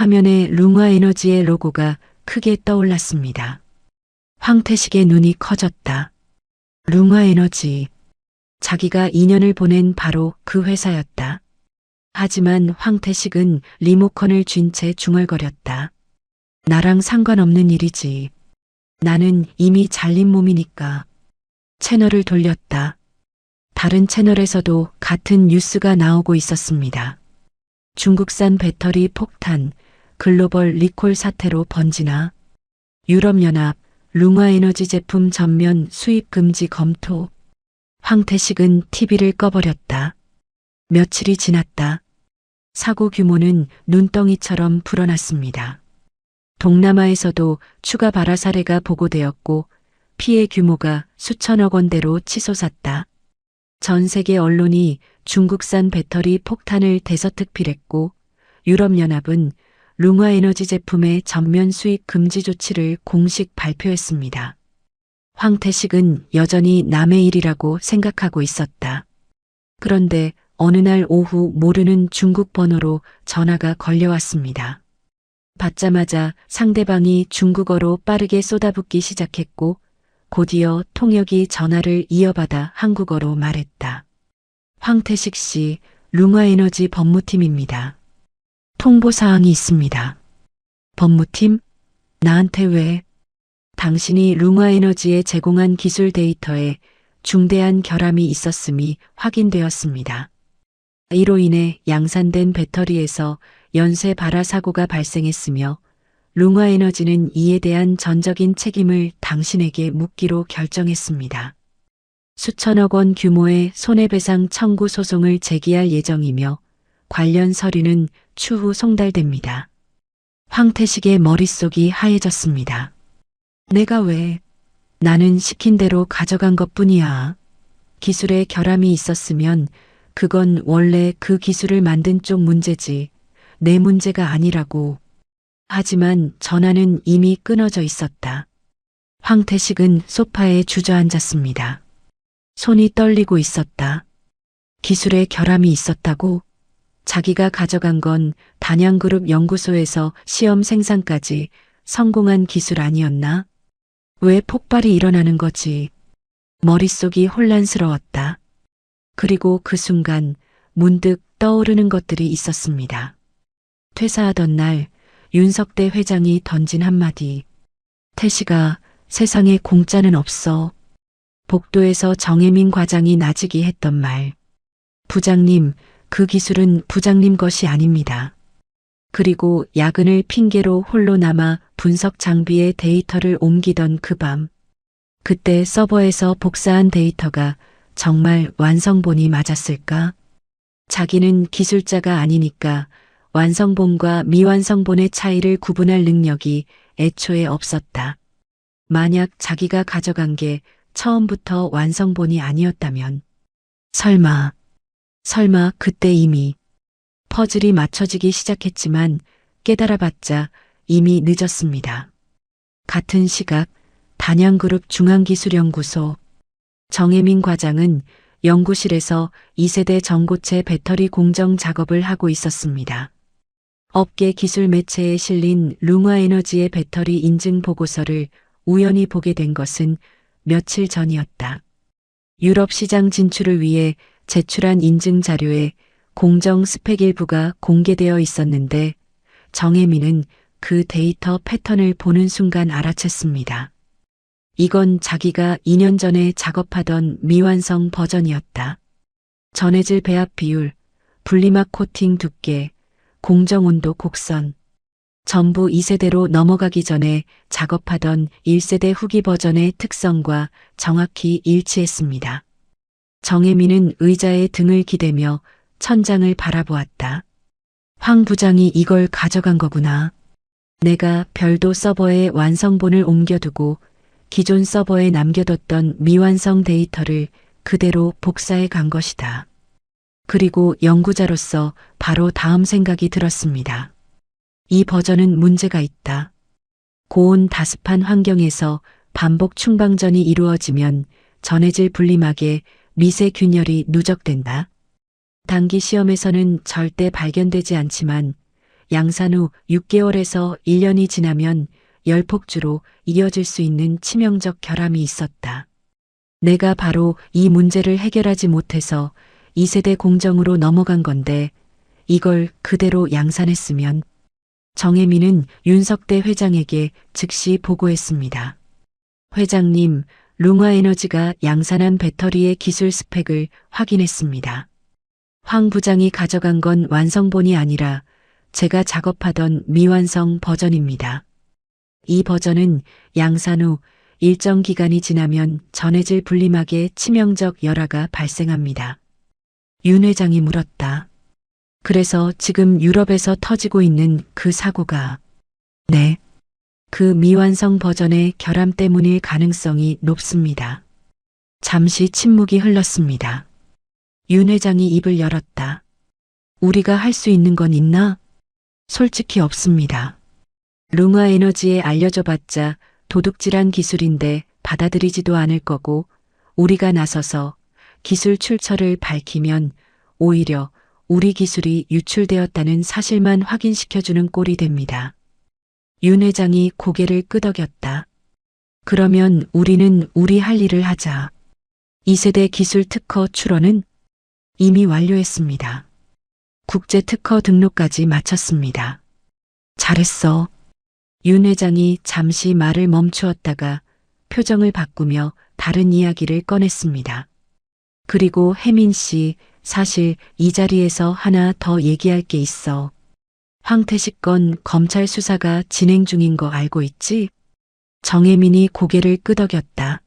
화면에 룽화에너지의 로고가 크게 떠올랐습니다. 황태식의 눈이 커졌다. 룽화에너지. 자기가 인연을 보낸 바로 그 회사였다. 하지만 황태식은 리모컨을 쥔 채 중얼거렸다. 나랑 상관없는 일이지. 나는 이미 잘린 몸이니까. 채널을 돌렸다. 다른 채널에서도 같은 뉴스가 나오고 있었습니다. 중국산 배터리 폭탄, 글로벌 리콜 사태로 번지나, 유럽연합, 룽화에너지 제품 전면 수입 금지 검토. 황태식은 TV를 꺼버렸다. 며칠이 지났다. 사고 규모는 눈덩이처럼 불어났습니다. 동남아에서도 추가 발화 사례가 보고되었고 피해 규모가 수천억 원대로 치솟았다. 전 세계 언론이 중국산 배터리 폭탄을 대서특필했고 유럽연합은 룽화에너지 제품의 전면 수입 금지 조치를 공식 발표했습니다. 황태식은 여전히 남의 일이라고 생각하고 있었다. 그런데 어느 날 오후 모르는 중국 번호로 전화가 걸려왔습니다. 받자마자 상대방이 중국어로 빠르게 쏟아붓기 시작했고 곧이어 통역이 전화를 이어받아 한국어로 말했다. 황태식 씨, 룽화에너지 법무팀입니다. 통보사항이 있습니다. 법무팀? 나한테 왜? 당신이 룽화에너지에 제공한 기술 데이터에 중대한 결함이 있었음이 확인되었습니다. 이로 인해 양산된 배터리에서 연쇄 발화 사고가 발생했으며 룽화에너지는 이에 대한 전적인 책임을 당신에게 묻기로 결정했습니다. 수천억 원 규모의 손해배상 청구 소송을 제기할 예정이며 관련 서류는 추후 송달됩니다. 황태식의 머릿속이 하얘졌습니다. 내가 왜? 나는 시킨 대로 가져간 것뿐이야. 기술에 결함이 있었으면 그건 원래 그 기술을 만든 쪽 문제지 내 문제가 아니라고. 하지만 전화는 이미 끊어져 있었다. 황태식은 소파에 주저앉았습니다. 손이 떨리고 있었다. 기술에 결함이 있었다고? 자기가 가져간 건 단양그룹 연구소에서 시험 생산까지 성공한 기술 아니었나? 왜 폭발이 일어나는 거지? 머릿속이 혼란스러웠다. 그리고 그 순간 문득 떠오르는 것들이 있었습니다. 퇴사하던 날 윤석대 회장이 던진 한마디. 태식아, 세상에 공짜는 없어. 복도에서 정혜민 과장이 나지기 했던 말. 부장님, 그 기술은 부장님 것이 아닙니다. 그리고 야근을 핑계로 홀로 남아 분석 장비에 데이터를 옮기던 그 밤. 그때 서버에서 복사한 데이터가 정말 완성본이 맞았을까? 자기는 기술자가 아니니까 완성본과 미완성본의 차이를 구분할 능력이 애초에 없었다. 만약 자기가 가져간 게 처음부터 완성본이 아니었다면 설마 그때 이미 퍼즐이 맞춰지기 시작했지만 깨달아봤자 이미 늦었습니다. 같은 시각 단양그룹 중앙기술연구소 정혜민 과장은 연구실에서 2세대 전고체 배터리 공정 작업을 하고 있었습니다. 업계 기술 매체에 실린 룽화에너지의 배터리 인증 보고서를 우연히 보게 된 것은 며칠 전이었다. 유럽 시장 진출을 위해 제출한 인증 자료에 공정 스펙 일부가 공개되어 있었는데 정혜민은 그 데이터 패턴을 보는 순간 알아챘습니다. 이건 자기가 2년 전에 작업하던 미완성 버전이었다. 전해질 배합 비율, 분리막 코팅 두께, 공정 온도 곡선. 전부 2세대로 넘어가기 전에 작업하던 1세대 후기 버전의 특성과 정확히 일치했습니다. 정혜민은 의자에 등을 기대며 천장을 바라보았다. 황 부장이 이걸 가져간 거구나. 내가 별도 서버에 완성본을 옮겨두고 기존 서버에 남겨뒀던 미완성 데이터를 그대로 복사해 간 것이다. 그리고 연구자로서 바로 다음 생각이 들었습니다. 이 버전은 문제가 있다. 고온 다습한 환경에서 반복 충방전이 이루어지면 전해질 분리막에 미세 균열이 누적된다. 단기 시험에서는 절대 발견되지 않지만 양산 후 6개월에서 1년이 지나면 열폭주로 이어질 수 있는 치명적 결함이 있었다. 내가 바로 이 문제를 해결하지 못해서 2세대 공정으로 넘어간 건데 이걸 그대로 양산했으면 정혜민은 윤석대 회장에게 즉시 보고했습니다. 회장님, 룽화에너지가 양산한 배터리의 기술 스펙을 확인했습니다. 황 부장이 가져간 건 완성본이 아니라 제가 작업하던 미완성 버전입니다. 이 버전은 양산 후 일정 기간이 지나면 전해질 분리막에 치명적 열화가 발생합니다. 윤 회장이 물었다. 그래서 지금 유럽에서 터지고 있는 그 사고가 네, 그 미완성 버전의 결함 때문일 가능성이 높습니다. 잠시 침묵이 흘렀습니다. 윤 회장이 입을 열었다. 우리가 할 수 있는 건 있나? 솔직히 없습니다. 룽화에너지에 알려줘봤자 도둑질한 기술인데 받아들이지도 않을 거고 우리가 나서서 기술 출처를 밝히면 오히려 우리 기술이 유출되었다는 사실만 확인시켜주는 꼴이 됩니다. 윤 회장이 고개를 끄덕였다. 그러면 우리는 우리 할 일을 하자. 2세대 기술 특허 출원은 이미 완료했습니다. 국제 특허 등록까지 마쳤습니다. 잘했어. 윤 회장이 잠시 말을 멈추었다가 표정을 바꾸며 다른 이야기를 꺼냈습니다. 그리고 혜민 씨, 사실 이 자리에서 하나 더 얘기할 게 있어. 황태식 건 검찰 수사가 진행 중인 거 알고 있지? 정혜민이 고개를 끄덕였다.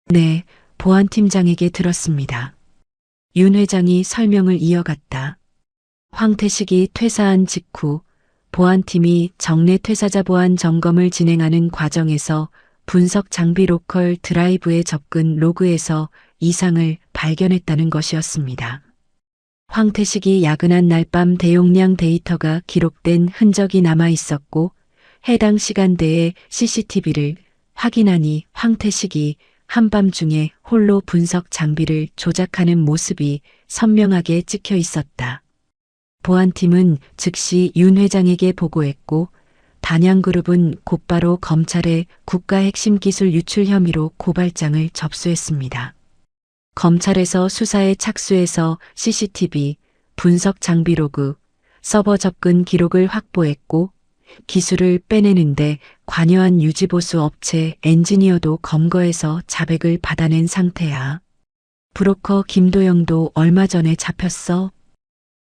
네, 보안팀장에게 들었습니다. 윤 회장이 설명을 이어갔다. 황태식이 퇴사한 직후 보안팀이 정례 퇴사자 보안 점검을 진행하는 과정에서 분석 장비 로컬 드라이브에 접근 로그에서 이상을 발견했다는 것이었습니다. 황태식이 야근한 날 밤 대용량 데이터가 기록된 흔적이 남아 있었고 해당 시간대의 CCTV를 확인하니 황태식이 한밤중에 홀로 분석 장비를 조작하는 모습이 선명하게 찍혀 있었다. 보안팀은 즉시 윤 회장에게 보고했고 단양그룹은 곧바로 검찰에 국가 핵심 기술 유출 혐의로 고발장을 접수했습니다. 검찰에서 수사에 착수해서 CCTV, 분석 장비 로그, 서버 접근 기록을 확보했고 기술을 빼내는데 관여한 유지보수 업체 엔지니어도 검거해서 자백을 받아낸 상태야. 브로커 김도영도 얼마 전에 잡혔어.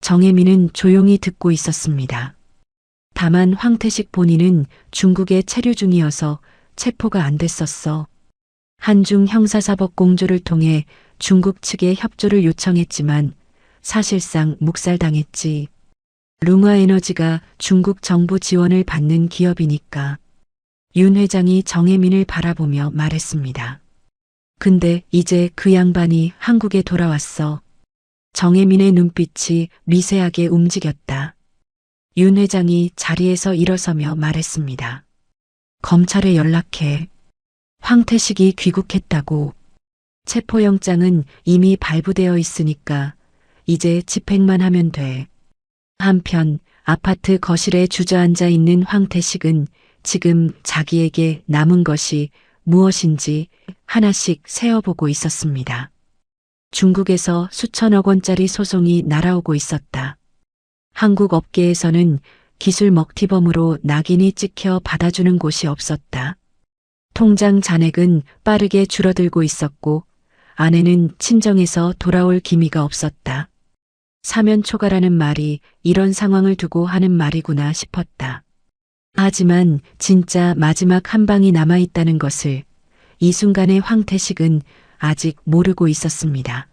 정혜민은 조용히 듣고 있었습니다. 다만 황태식 본인은 중국에 체류 중이어서 체포가 안 됐었어. 한중 형사사법 공조를 통해 중국 측에 협조를 요청했지만 사실상 묵살당했지. 룽화에너지가 중국 정부 지원을 받는 기업이니까. 윤 회장이 정혜민을 바라보며 말했습니다. 근데 이제 그 양반이 한국에 돌아왔어. 정혜민의 눈빛이 미세하게 움직였다. 윤 회장이 자리에서 일어서며 말했습니다. 검찰에 연락해. 황태식이 귀국했다고. 체포영장은 이미 발부되어 있으니까 이제 집행만 하면 돼. 한편 아파트 거실에 주저앉아 있는 황태식은 지금 자기에게 남은 것이 무엇인지 하나씩 세어보고 있었습니다. 중국에서 수천억 원짜리 소송이 날아오고 있었다. 한국 업계에서는 기술 먹튀범으로 낙인이 찍혀 받아주는 곳이 없었다. 통장 잔액은 빠르게 줄어들고 있었고 아내는 친정에서 돌아올 기미가 없었다. 사면 초과라는 말이 이런 상황을 두고 하는 말이구나 싶었다. 하지만 진짜 마지막 한 방이 남아있다는 것을 이 순간의 황태식은 아직 모르고 있었습니다.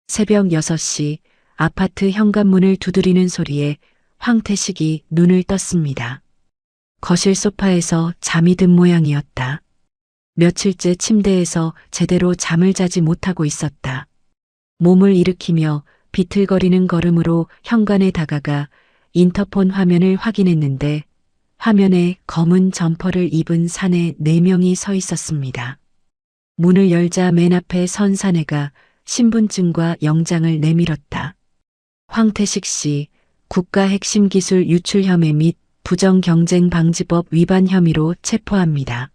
새벽 6시 아파트 현관문을 두드리는 소리에 황태식이 눈을 떴습니다. 거실 소파에서 잠이 든 모양이었다. 며칠째 침대에서 제대로 잠을 자지 못하고 있었다. 몸을 일으키며 비틀거리는 걸음으로 현관에 다가가 인터폰 화면을 확인했는데 화면에 검은 점퍼를 입은 사내 4명이 서 있었습니다. 문을 열자 맨 앞에 선 사내가 신분증과 영장을 내밀었다. 황태식 씨, 국가 핵심 기술 유출 혐의 및 부정경쟁방지법 위반 혐의로 체포합니다.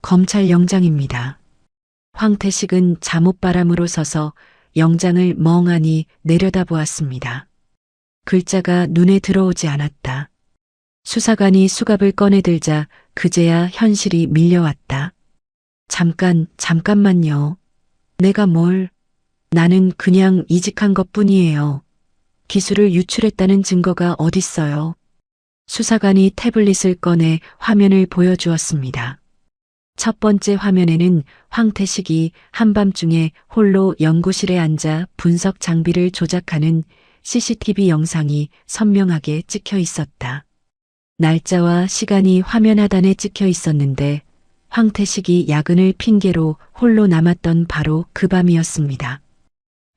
검찰 영장입니다. 황태식은 잠옷바람으로 서서 영장을 멍하니 내려다보았습니다. 글자가 눈에 들어오지 않았다. 수사관이 수갑을 꺼내들자 그제야 현실이 밀려왔다. 잠깐만요. 내가 뭘? 나는 그냥 이직한 것뿐이에요. 기술을 유출했다는 증거가 어딨어요? 수사관이 태블릿을 꺼내 화면을 보여주었습니다. 첫 번째 화면에는 황태식이 한밤중에 홀로 연구실에 앉아 분석 장비를 조작하는 CCTV 영상이 선명하게 찍혀 있었다. 날짜와 시간이 화면 하단에 찍혀 있었는데 황태식이 야근을 핑계로 홀로 남았던 바로 그 밤이었습니다.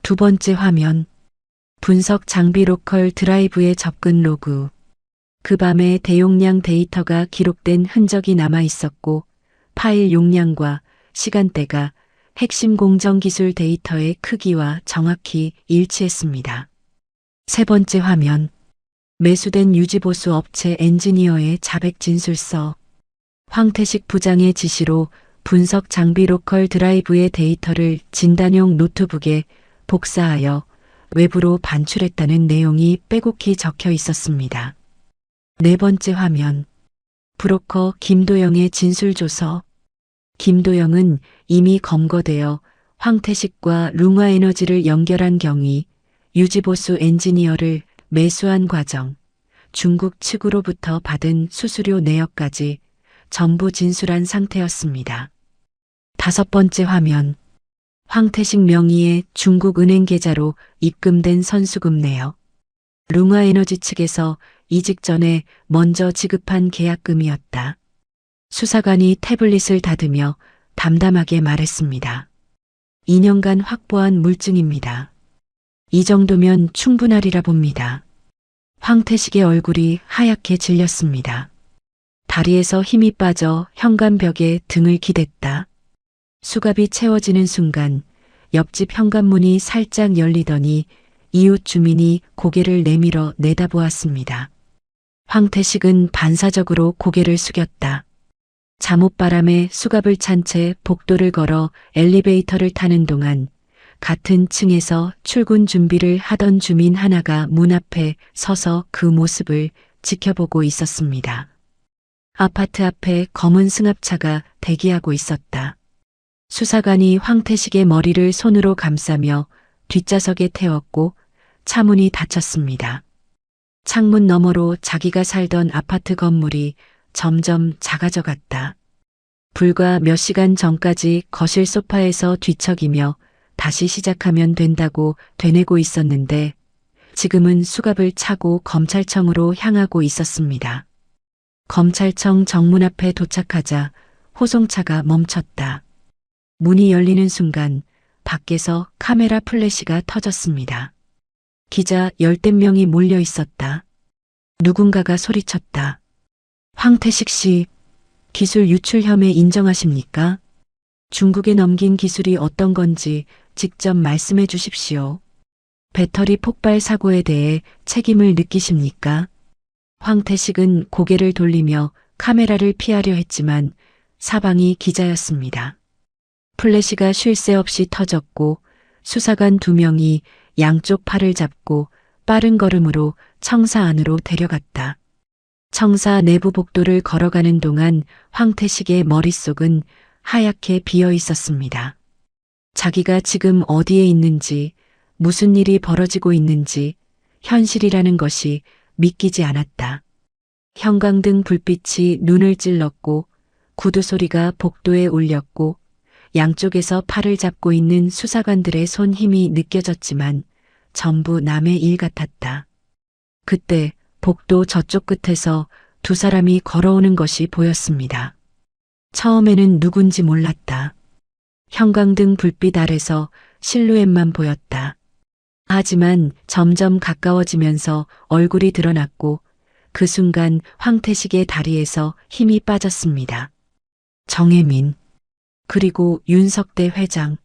두 번째 화면, 분석 장비 로컬 드라이브의 접근 로그. 그 밤에 대용량 데이터가 기록된 흔적이 남아 있었고 파일 용량과 시간대가 핵심 공정기술 데이터의 크기와 정확히 일치했습니다. 세 번째 화면, 매수된 유지보수 업체 엔지니어의 자백 진술서. 황태식 부장의 지시로 분석 장비 로컬 드라이브의 데이터를 진단용 노트북에 복사하여 외부로 반출했다는 내용이 빼곡히 적혀 있었습니다. 네 번째 화면, 브로커 김도영의 진술조서. 김도영은 이미 검거되어 황태식과 룽화에너지를 연결한 경위, 유지보수 엔지니어를 매수한 과정, 중국 측으로부터 받은 수수료 내역까지 전부 진술한 상태였습니다. 다섯 번째 화면, 황태식 명의의 중국 은행 계좌로 입금된 선수금 내역. 룽화에너지 측에서 이직 전에 먼저 지급한 계약금이었다. 수사관이 태블릿을 닫으며 담담하게 말했습니다. 2년간 확보한 물증입니다. 이 정도면 충분하리라 봅니다. 황태식의 얼굴이 하얗게 질렸습니다. 다리에서 힘이 빠져 현관벽에 등을 기댔다. 수갑이 채워지는 순간 옆집 현관문이 살짝 열리더니 이웃 주민이 고개를 내밀어 내다보았습니다. 황태식은 반사적으로 고개를 숙였다. 잠옷바람에 수갑을 찬 채 복도를 걸어 엘리베이터를 타는 동안 같은 층에서 출근 준비를 하던 주민 하나가 문 앞에 서서 그 모습을 지켜보고 있었습니다. 아파트 앞에 검은 승합차가 대기하고 있었다. 수사관이 황태식의 머리를 손으로 감싸며 뒷좌석에 태웠고 차문이 닫혔습니다. 창문 너머로 자기가 살던 아파트 건물이 점점 작아져 갔다. 불과 몇 시간 전까지 거실 소파에서 뒤척이며 다시 시작하면 된다고 되뇌고 있었는데 지금은 수갑을 차고 검찰청으로 향하고 있었습니다. 검찰청 정문 앞에 도착하자 호송차가 멈췄다. 문이 열리는 순간 밖에서 카메라 플래시가 터졌습니다. 기자 열댓 명이 몰려 있었다. 누군가가 소리쳤다. 황태식 씨, 기술 유출 혐의 인정하십니까? 중국에 넘긴 기술이 어떤 건지 직접 말씀해 주십시오. 배터리 폭발 사고에 대해 책임을 느끼십니까? 황태식은 고개를 돌리며 카메라를 피하려 했지만 사방이 기자였습니다. 플래시가 쉴 새 없이 터졌고 수사관 2명이 양쪽 팔을 잡고 빠른 걸음으로 청사 안으로 데려갔다. 청사 내부 복도를 걸어가는 동안 황태식의 머릿속은 하얗게 비어 있었습니다. 자기가 지금 어디에 있는지, 무슨 일이 벌어지고 있는지, 현실이라는 것이 믿기지 않았다. 형광등 불빛이 눈을 찔렀고 구두 소리가 복도에 울렸고 양쪽에서 팔을 잡고 있는 수사관들의 손 힘이 느껴졌지만 전부 남의 일 같았다. 그때 복도 저쪽 끝에서 두 사람이 걸어오는 것이 보였습니다. 처음에는 누군지 몰랐다. 형광등 불빛 아래서 실루엣만 보였다. 하지만 점점 가까워지면서 얼굴이 드러났고 그 순간 황태식의 다리에서 힘이 빠졌습니다. 정혜민, 그리고 윤석대 회장.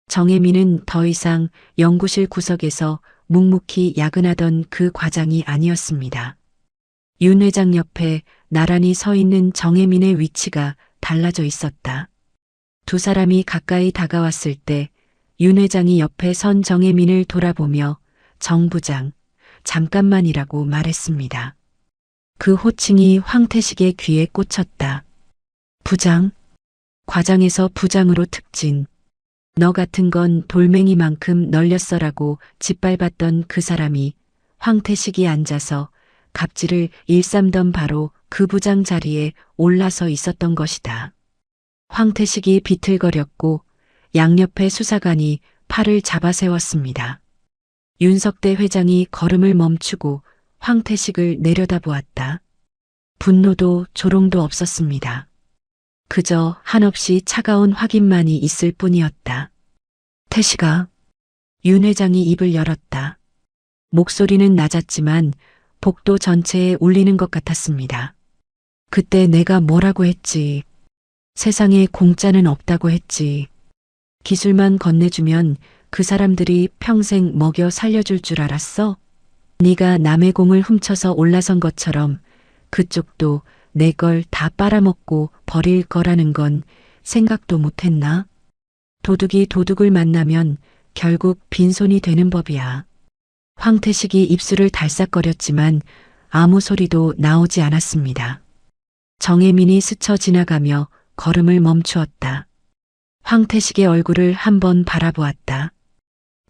정혜민은 더 이상 연구실 구석에서 묵묵히 야근하던 그 과장이 아니었습니다. 윤 회장 옆에 나란히 서 있는 정혜민의 위치가 달라져 있었다. 두 사람이 가까이 다가왔을 때 윤 회장이 옆에 선 정혜민을 돌아보며 정 부장, 잠깐만이라고 말했습니다. 그 호칭이 황태식의 귀에 꽂혔다. 부장? 과장에서 부장으로 특진. 너 같은 건 돌멩이만큼 널렸어라고 짓밟았던 그 사람이 황태식이 앉아서 갑질을 일삼던 바로 그 부장 자리에 올라서 있었던 것이다. 황태식이 비틀거렸고 양옆의 수사관이 팔을 잡아 세웠습니다. 윤석대 회장이 걸음을 멈추고 황태식을 내려다보았다. 분노도 조롱도 없었습니다. 그저 한없이 차가운 확인만이 있을 뿐이었다. 태식아. 윤 회장이 입을 열었다. 목소리는 낮았지만 복도 전체에 울리는 것 같았습니다. 그때 내가 뭐라고 했지. 세상에 공짜는 없다고 했지. 기술만 건네주면 그 사람들이 평생 먹여 살려줄 줄 알았어? 네가 남의 공을 훔쳐서 올라선 것처럼 그쪽도 내 걸 다 빨아먹고 버릴 거라는 건 생각도 못했나? 도둑이 도둑을 만나면 결국 빈손이 되는 법이야. 황태식이 입술을 달싹거렸지만 아무 소리도 나오지 않았습니다. 정혜민이 스쳐 지나가며 걸음을 멈추었다. 황태식의 얼굴을 한번 바라보았다.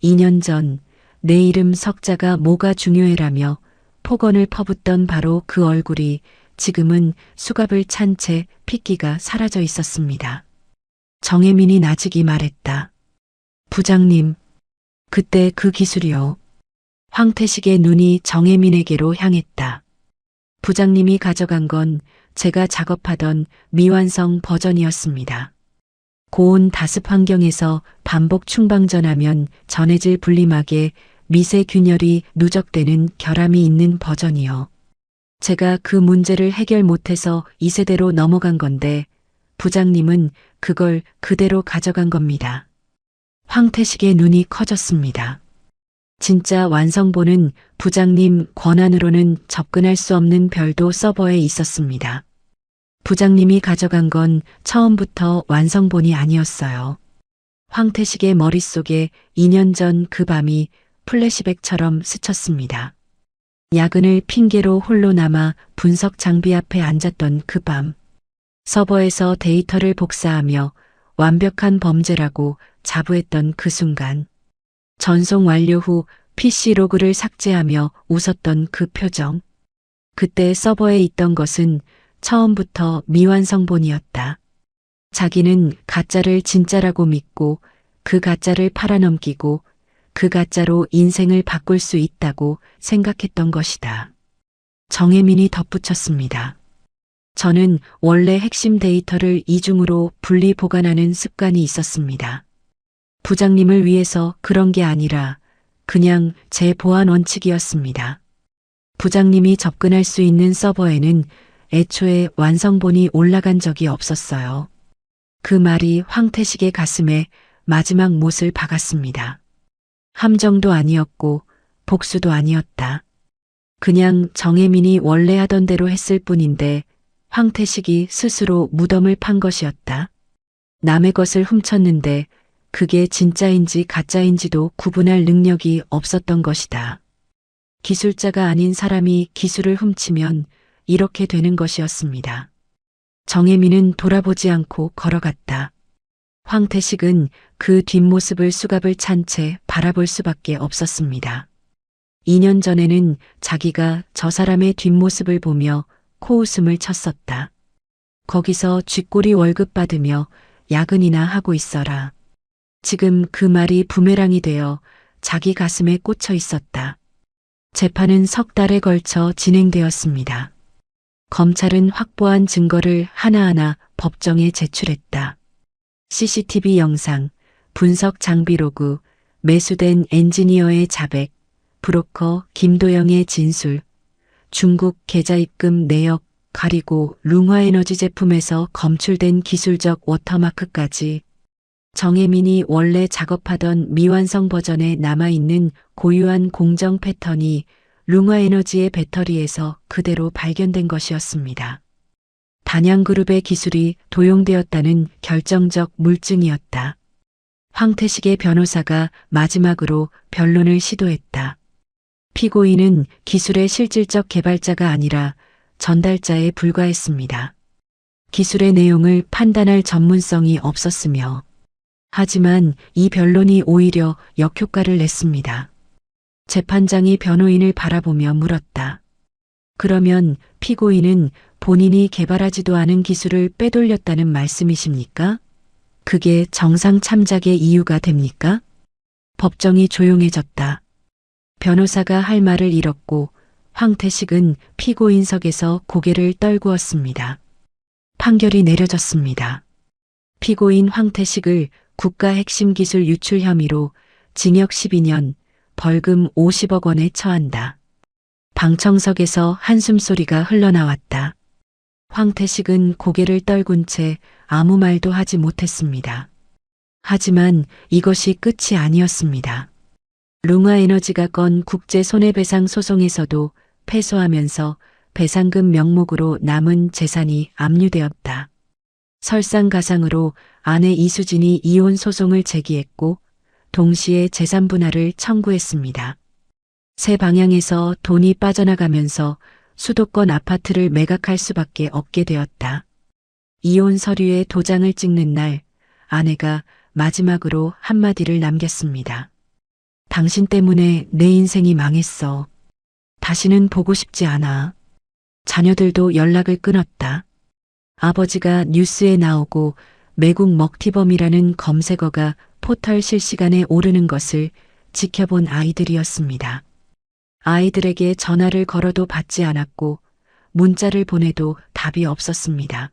2년 전 내 이름 석자가 뭐가 중요해라며 폭언을 퍼붓던 바로 그 얼굴이 지금은 수갑을 찬 채 핏기가 사라져 있었습니다. 정혜민이 나직이 말했다. 부장님, 그때 그 기술이요. 황태식의 눈이 정혜민에게로 향했다. 부장님이 가져간 건 제가 작업하던 미완성 버전이었습니다. 고온 다습 환경에서 반복 충방전하면 전해질 분리막에 미세균열이 누적되는 결함이 있는 버전이요. 제가 그 문제를 해결 못해서 2세대로 넘어간 건데 부장님은 그걸 그대로 가져간 겁니다. 황태식의 눈이 커졌습니다. 진짜 완성본은 부장님 권한으로는 접근할 수 없는 별도 서버에 있었습니다. 부장님이 가져간 건 처음부터 완성본이 아니었어요. 황태식의 머릿속에 2년 전 그 밤이 플래시백처럼 스쳤습니다. 야근을 핑계로 홀로 남아 분석 장비 앞에 앉았던 그 밤. 서버에서 데이터를 복사하며 완벽한 범죄라고 자부했던 그 순간. 전송 완료 후 PC 로그를 삭제하며 웃었던 그 표정. 그때 서버에 있던 것은 처음부터 미완성본이었다. 자기는 가짜를 진짜라고 믿고 그 가짜를 팔아넘기고 그 가짜로 인생을 바꿀 수 있다고 생각했던 것이다. 정혜민이 덧붙였습니다. 저는 원래 핵심 데이터를 이중으로 분리 보관하는 습관이 있었습니다. 부장님을 위해서 그런 게 아니라 그냥 제 보안 원칙이었습니다. 부장님이 접근할 수 있는 서버에는 애초에 완성본이 올라간 적이 없었어요. 그 말이 황태식의 가슴에 마지막 못을 박았습니다. 함정도 아니었고 복수도 아니었다. 그냥 정혜민이 원래 하던 대로 했을 뿐인데 황태식이 스스로 무덤을 판 것이었다. 남의 것을 훔쳤는데 그게 진짜인지 가짜인지도 구분할 능력이 없었던 것이다. 기술자가 아닌 사람이 기술을 훔치면 이렇게 되는 것이었습니다. 정혜민은 돌아보지 않고 걸어갔다. 황태식은 그 뒷모습을 수갑을 찬 채 바라볼 수밖에 없었습니다. 2년 전에는 자기가 저 사람의 뒷모습을 보며 코웃음을 쳤었다. 거기서 쥐꼬리 월급 받으며 야근이나 하고 있어라. 지금 그 말이 부메랑이 되어 자기 가슴에 꽂혀 있었다. 재판은 석 달에 걸쳐 진행되었습니다. 검찰은 확보한 증거를 하나하나 법정에 제출했다. CCTV 영상, 분석 장비 로그, 매수된 엔지니어의 자백, 브로커 김도영의 진술, 중국 계좌 입금 내역 가리고 룽화에너지 제품에서 검출된 기술적 워터마크까지 정혜민이 원래 작업하던 미완성 버전에 남아있는 고유한 공정 패턴이 룽화에너지의 배터리에서 그대로 발견된 것이었습니다. 단양그룹의 기술이 도용되었다는 결정적 물증이었다. 황태식의 변호사가 마지막으로 변론을 시도했다. 피고인은 기술의 실질적 개발자가 아니라 전달자에 불과했습니다. 기술의 내용을 판단할 전문성이 없었으며, 하지만 이 변론이 오히려 역효과를 냈습니다. 재판장이 변호인을 바라보며 물었다. 그러면 피고인은 본인이 개발하지도 않은 기술을 빼돌렸다는 말씀이십니까? 그게 정상 참작의 이유가 됩니까? 법정이 조용해졌다. 변호사가 할 말을 잃었고 황태식은 피고인석에서 고개를 떨구었습니다. 판결이 내려졌습니다. 피고인 황태식을 국가 핵심 기술 유출 혐의로 징역 12년, 벌금 50억 원에 처한다. 방청석에서 한숨소리가 흘러나왔다. 황태식은 고개를 떨군 채 아무 말도 하지 못했습니다. 하지만 이것이 끝이 아니었습니다. 룽화에너지가 건 국제 손해배상 소송에서도 패소하면서 배상금 명목으로 남은 재산이 압류되었다. 설상가상으로 아내 이수진이 이혼 소송을 제기했고 동시에 재산 분할을 청구했습니다. 세 방향에서 돈이 빠져나가면서 수도권 아파트를 매각할 수밖에 없게 되었다. 이혼 서류에 도장을 찍는 날 아내가 마지막으로 한마디를 남겼습니다. 당신 때문에 내 인생이 망했어. 다시는 보고 싶지 않아. 자녀들도 연락을 끊었다. 아버지가 뉴스에 나오고 매국 먹튀범이라는 검색어가 포털 실시간에 오르는 것을 지켜본 아이들이었습니다. 아이들에게 전화를 걸어도 받지 않았고 문자를 보내도 답이 없었습니다.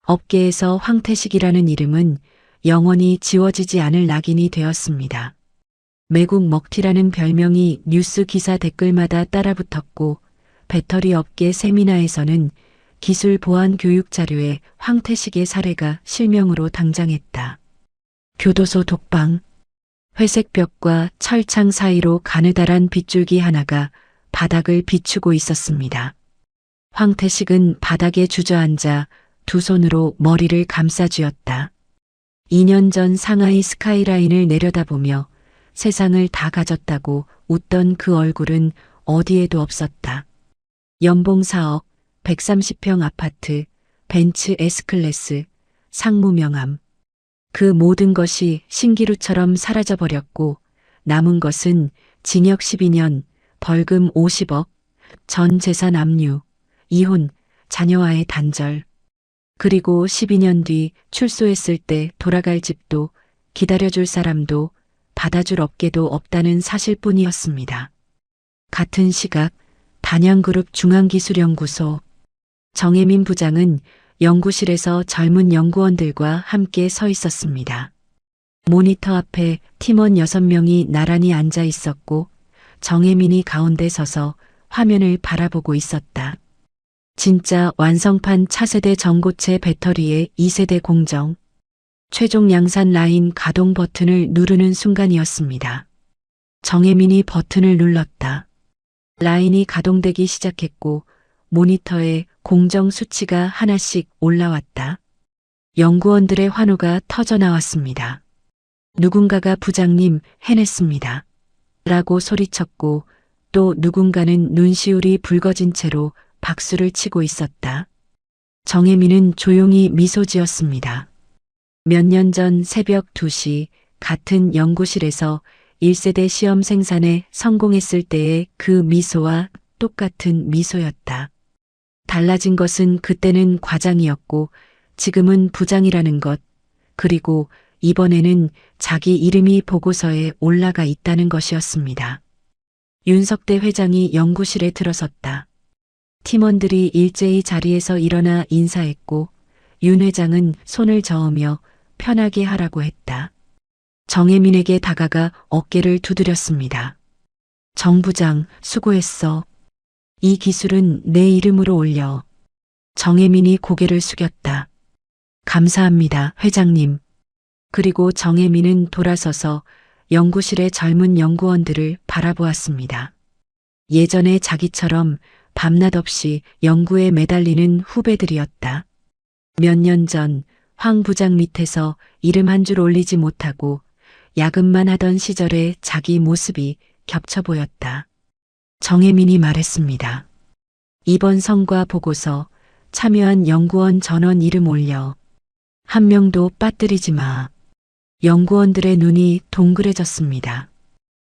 업계에서 황태식이라는 이름은 영원히 지워지지 않을 낙인이 되었습니다. 매국 먹튀라는 별명이 뉴스 기사 댓글마다 따라붙었고 배터리 업계 세미나에서는 기술 보안 교육 자료에 황태식의 사례가 실명으로 등장했다. 교도소 독방. 회색 벽과 철창 사이로 가느다란 빗줄기 하나가 바닥을 비추고 있었습니다. 황태식은 바닥에 주저앉아 두 손으로 머리를 감싸쥐었다. 2년 전 상하이 스카이라인을 내려다보며 세상을 다 가졌다고 웃던 그 얼굴은 어디에도 없었다. 연봉 4억, 130평 아파트, 벤츠 S클래스, 상무 명함. 그 모든 것이 신기루처럼 사라져버렸고 남은 것은 징역 12년, 벌금 50억, 전 재산 압류, 이혼, 자녀와의 단절. 그리고 12년 뒤 출소했을 때 돌아갈 집도 기다려줄 사람도 받아줄 업계도 없다는 사실뿐이었습니다. 같은 시각 단양그룹 중앙기술연구소. 정혜민 부장은 연구실에서 젊은 연구원들과 함께 서 있었습니다. 모니터 앞에 팀원 6명이 나란히 앉아 있었고 정혜민이 가운데 서서 화면을 바라보고 있었다. 진짜 완성판 차세대 전고체 배터리의 2세대 공정. 최종 양산 라인 가동 버튼을 누르는 순간이었습니다. 정혜민이 버튼을 눌렀다. 라인이 가동되기 시작했고 모니터에 공정 수치가 하나씩 올라왔다. 연구원들의 환호가 터져 나왔습니다. 누군가가 부장님 해냈습니다. 라고 소리쳤고 또 누군가는 눈시울이 붉어진 채로 박수를 치고 있었다. 정혜민은 조용히 미소 지었습니다. 몇 년 전 새벽 2시 같은 연구실에서 1세대 시험 생산에 성공했을 때의 그 미소와 똑같은 미소였다. 달라진 것은 그때는 과장이었고 지금은 부장이라는 것, 그리고 이번에는 자기 이름이 보고서에 올라가 있다는 것이었습니다. 윤석대 회장이 연구실에 들어섰다. 팀원들이 일제히 자리에서 일어나 인사했고 윤 회장은 손을 저으며 편하게 하라고 했다. 정혜민에게 다가가 어깨를 두드렸습니다. 정 부장, 수고했어. 이 기술은 내 이름으로 올려. 정혜민이 고개를 숙였다. 감사합니다, 회장님. 그리고 정혜민은 돌아서서 연구실의 젊은 연구원들을 바라보았습니다. 예전에 자기처럼 밤낮 없이 연구에 매달리는 후배들이었다. 몇 년 전 황 부장 밑에서 이름 한 줄 올리지 못하고 야근만 하던 시절의 자기 모습이 겹쳐 보였다. 정혜민이 말했습니다. 이번 성과 보고서 참여한 연구원 전원 이름 올려. 한 명도 빠뜨리지 마. 연구원들의 눈이 동그래졌습니다.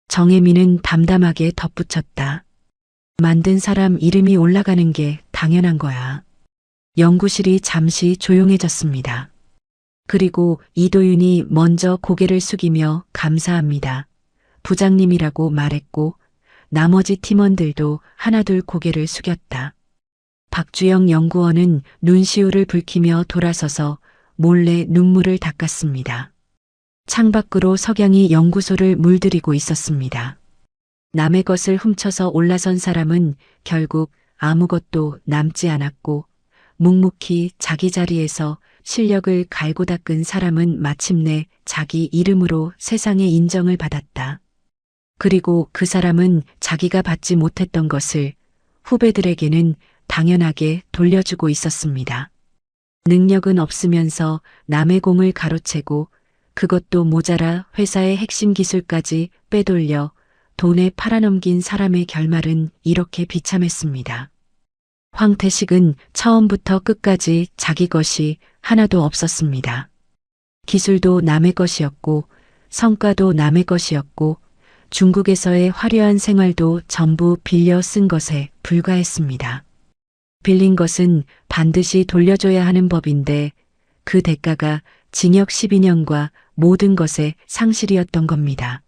정혜민은 담담하게 덧붙였다. 만든 사람 이름이 올라가는 게 당연한 거야. 연구실이 잠시 조용해졌습니다. 그리고 이도윤이 먼저 고개를 숙이며 감사합니다. 부장님이라고 말했고 나머지 팀원들도 하나둘 고개를 숙였다. 박주영 연구원은 눈시울을 붉히며 돌아서서 몰래 눈물을 닦았습니다. 창밖으로 석양이 연구소를 물들이고 있었습니다. 남의 것을 훔쳐서 올라선 사람은 결국 아무것도 남지 않았고 묵묵히 자기 자리에서 실력을 갈고 닦은 사람은 마침내 자기 이름으로 세상의 인정을 받았다. 그리고 그 사람은 자기가 받지 못했던 것을 후배들에게는 당연하게 돌려주고 있었습니다. 능력은 없으면서 남의 공을 가로채고 그것도 모자라 회사의 핵심 기술까지 빼돌려 돈에 팔아넘긴 사람의 결말은 이렇게 비참했습니다. 황태식은 처음부터 끝까지 자기 것이 하나도 없었습니다. 기술도 남의 것이었고 성과도 남의 것이었고 중국에서의 화려한 생활도 전부 빌려 쓴 것에 불과했습니다. 빌린 것은 반드시 돌려줘야 하는 법인데 그 대가가 징역 12년과 모든 것의 상실이었던 겁니다.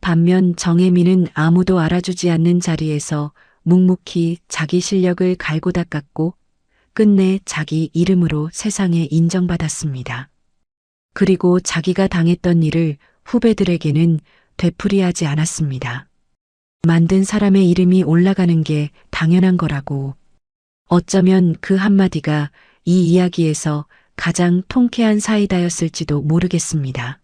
반면 정혜민은 아무도 알아주지 않는 자리에서 묵묵히 자기 실력을 갈고 닦았고 끝내 자기 이름으로 세상에 인정받았습니다. 그리고 자기가 당했던 일을 후배들에게는 되풀이하지 않았습니다. 만든 사람의 이름이 올라가는 게 당연한 거라고. 어쩌면 그 한마디가 이 이야기에서 가장 통쾌한 사이다였을지도 모르겠습니다.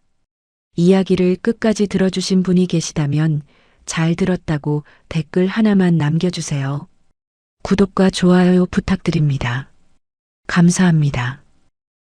이야기를 끝까지 들어주신 분이 계시다면 잘 들었다고 댓글 하나만 남겨주세요. 구독과 좋아요 부탁드립니다. 감사합니다.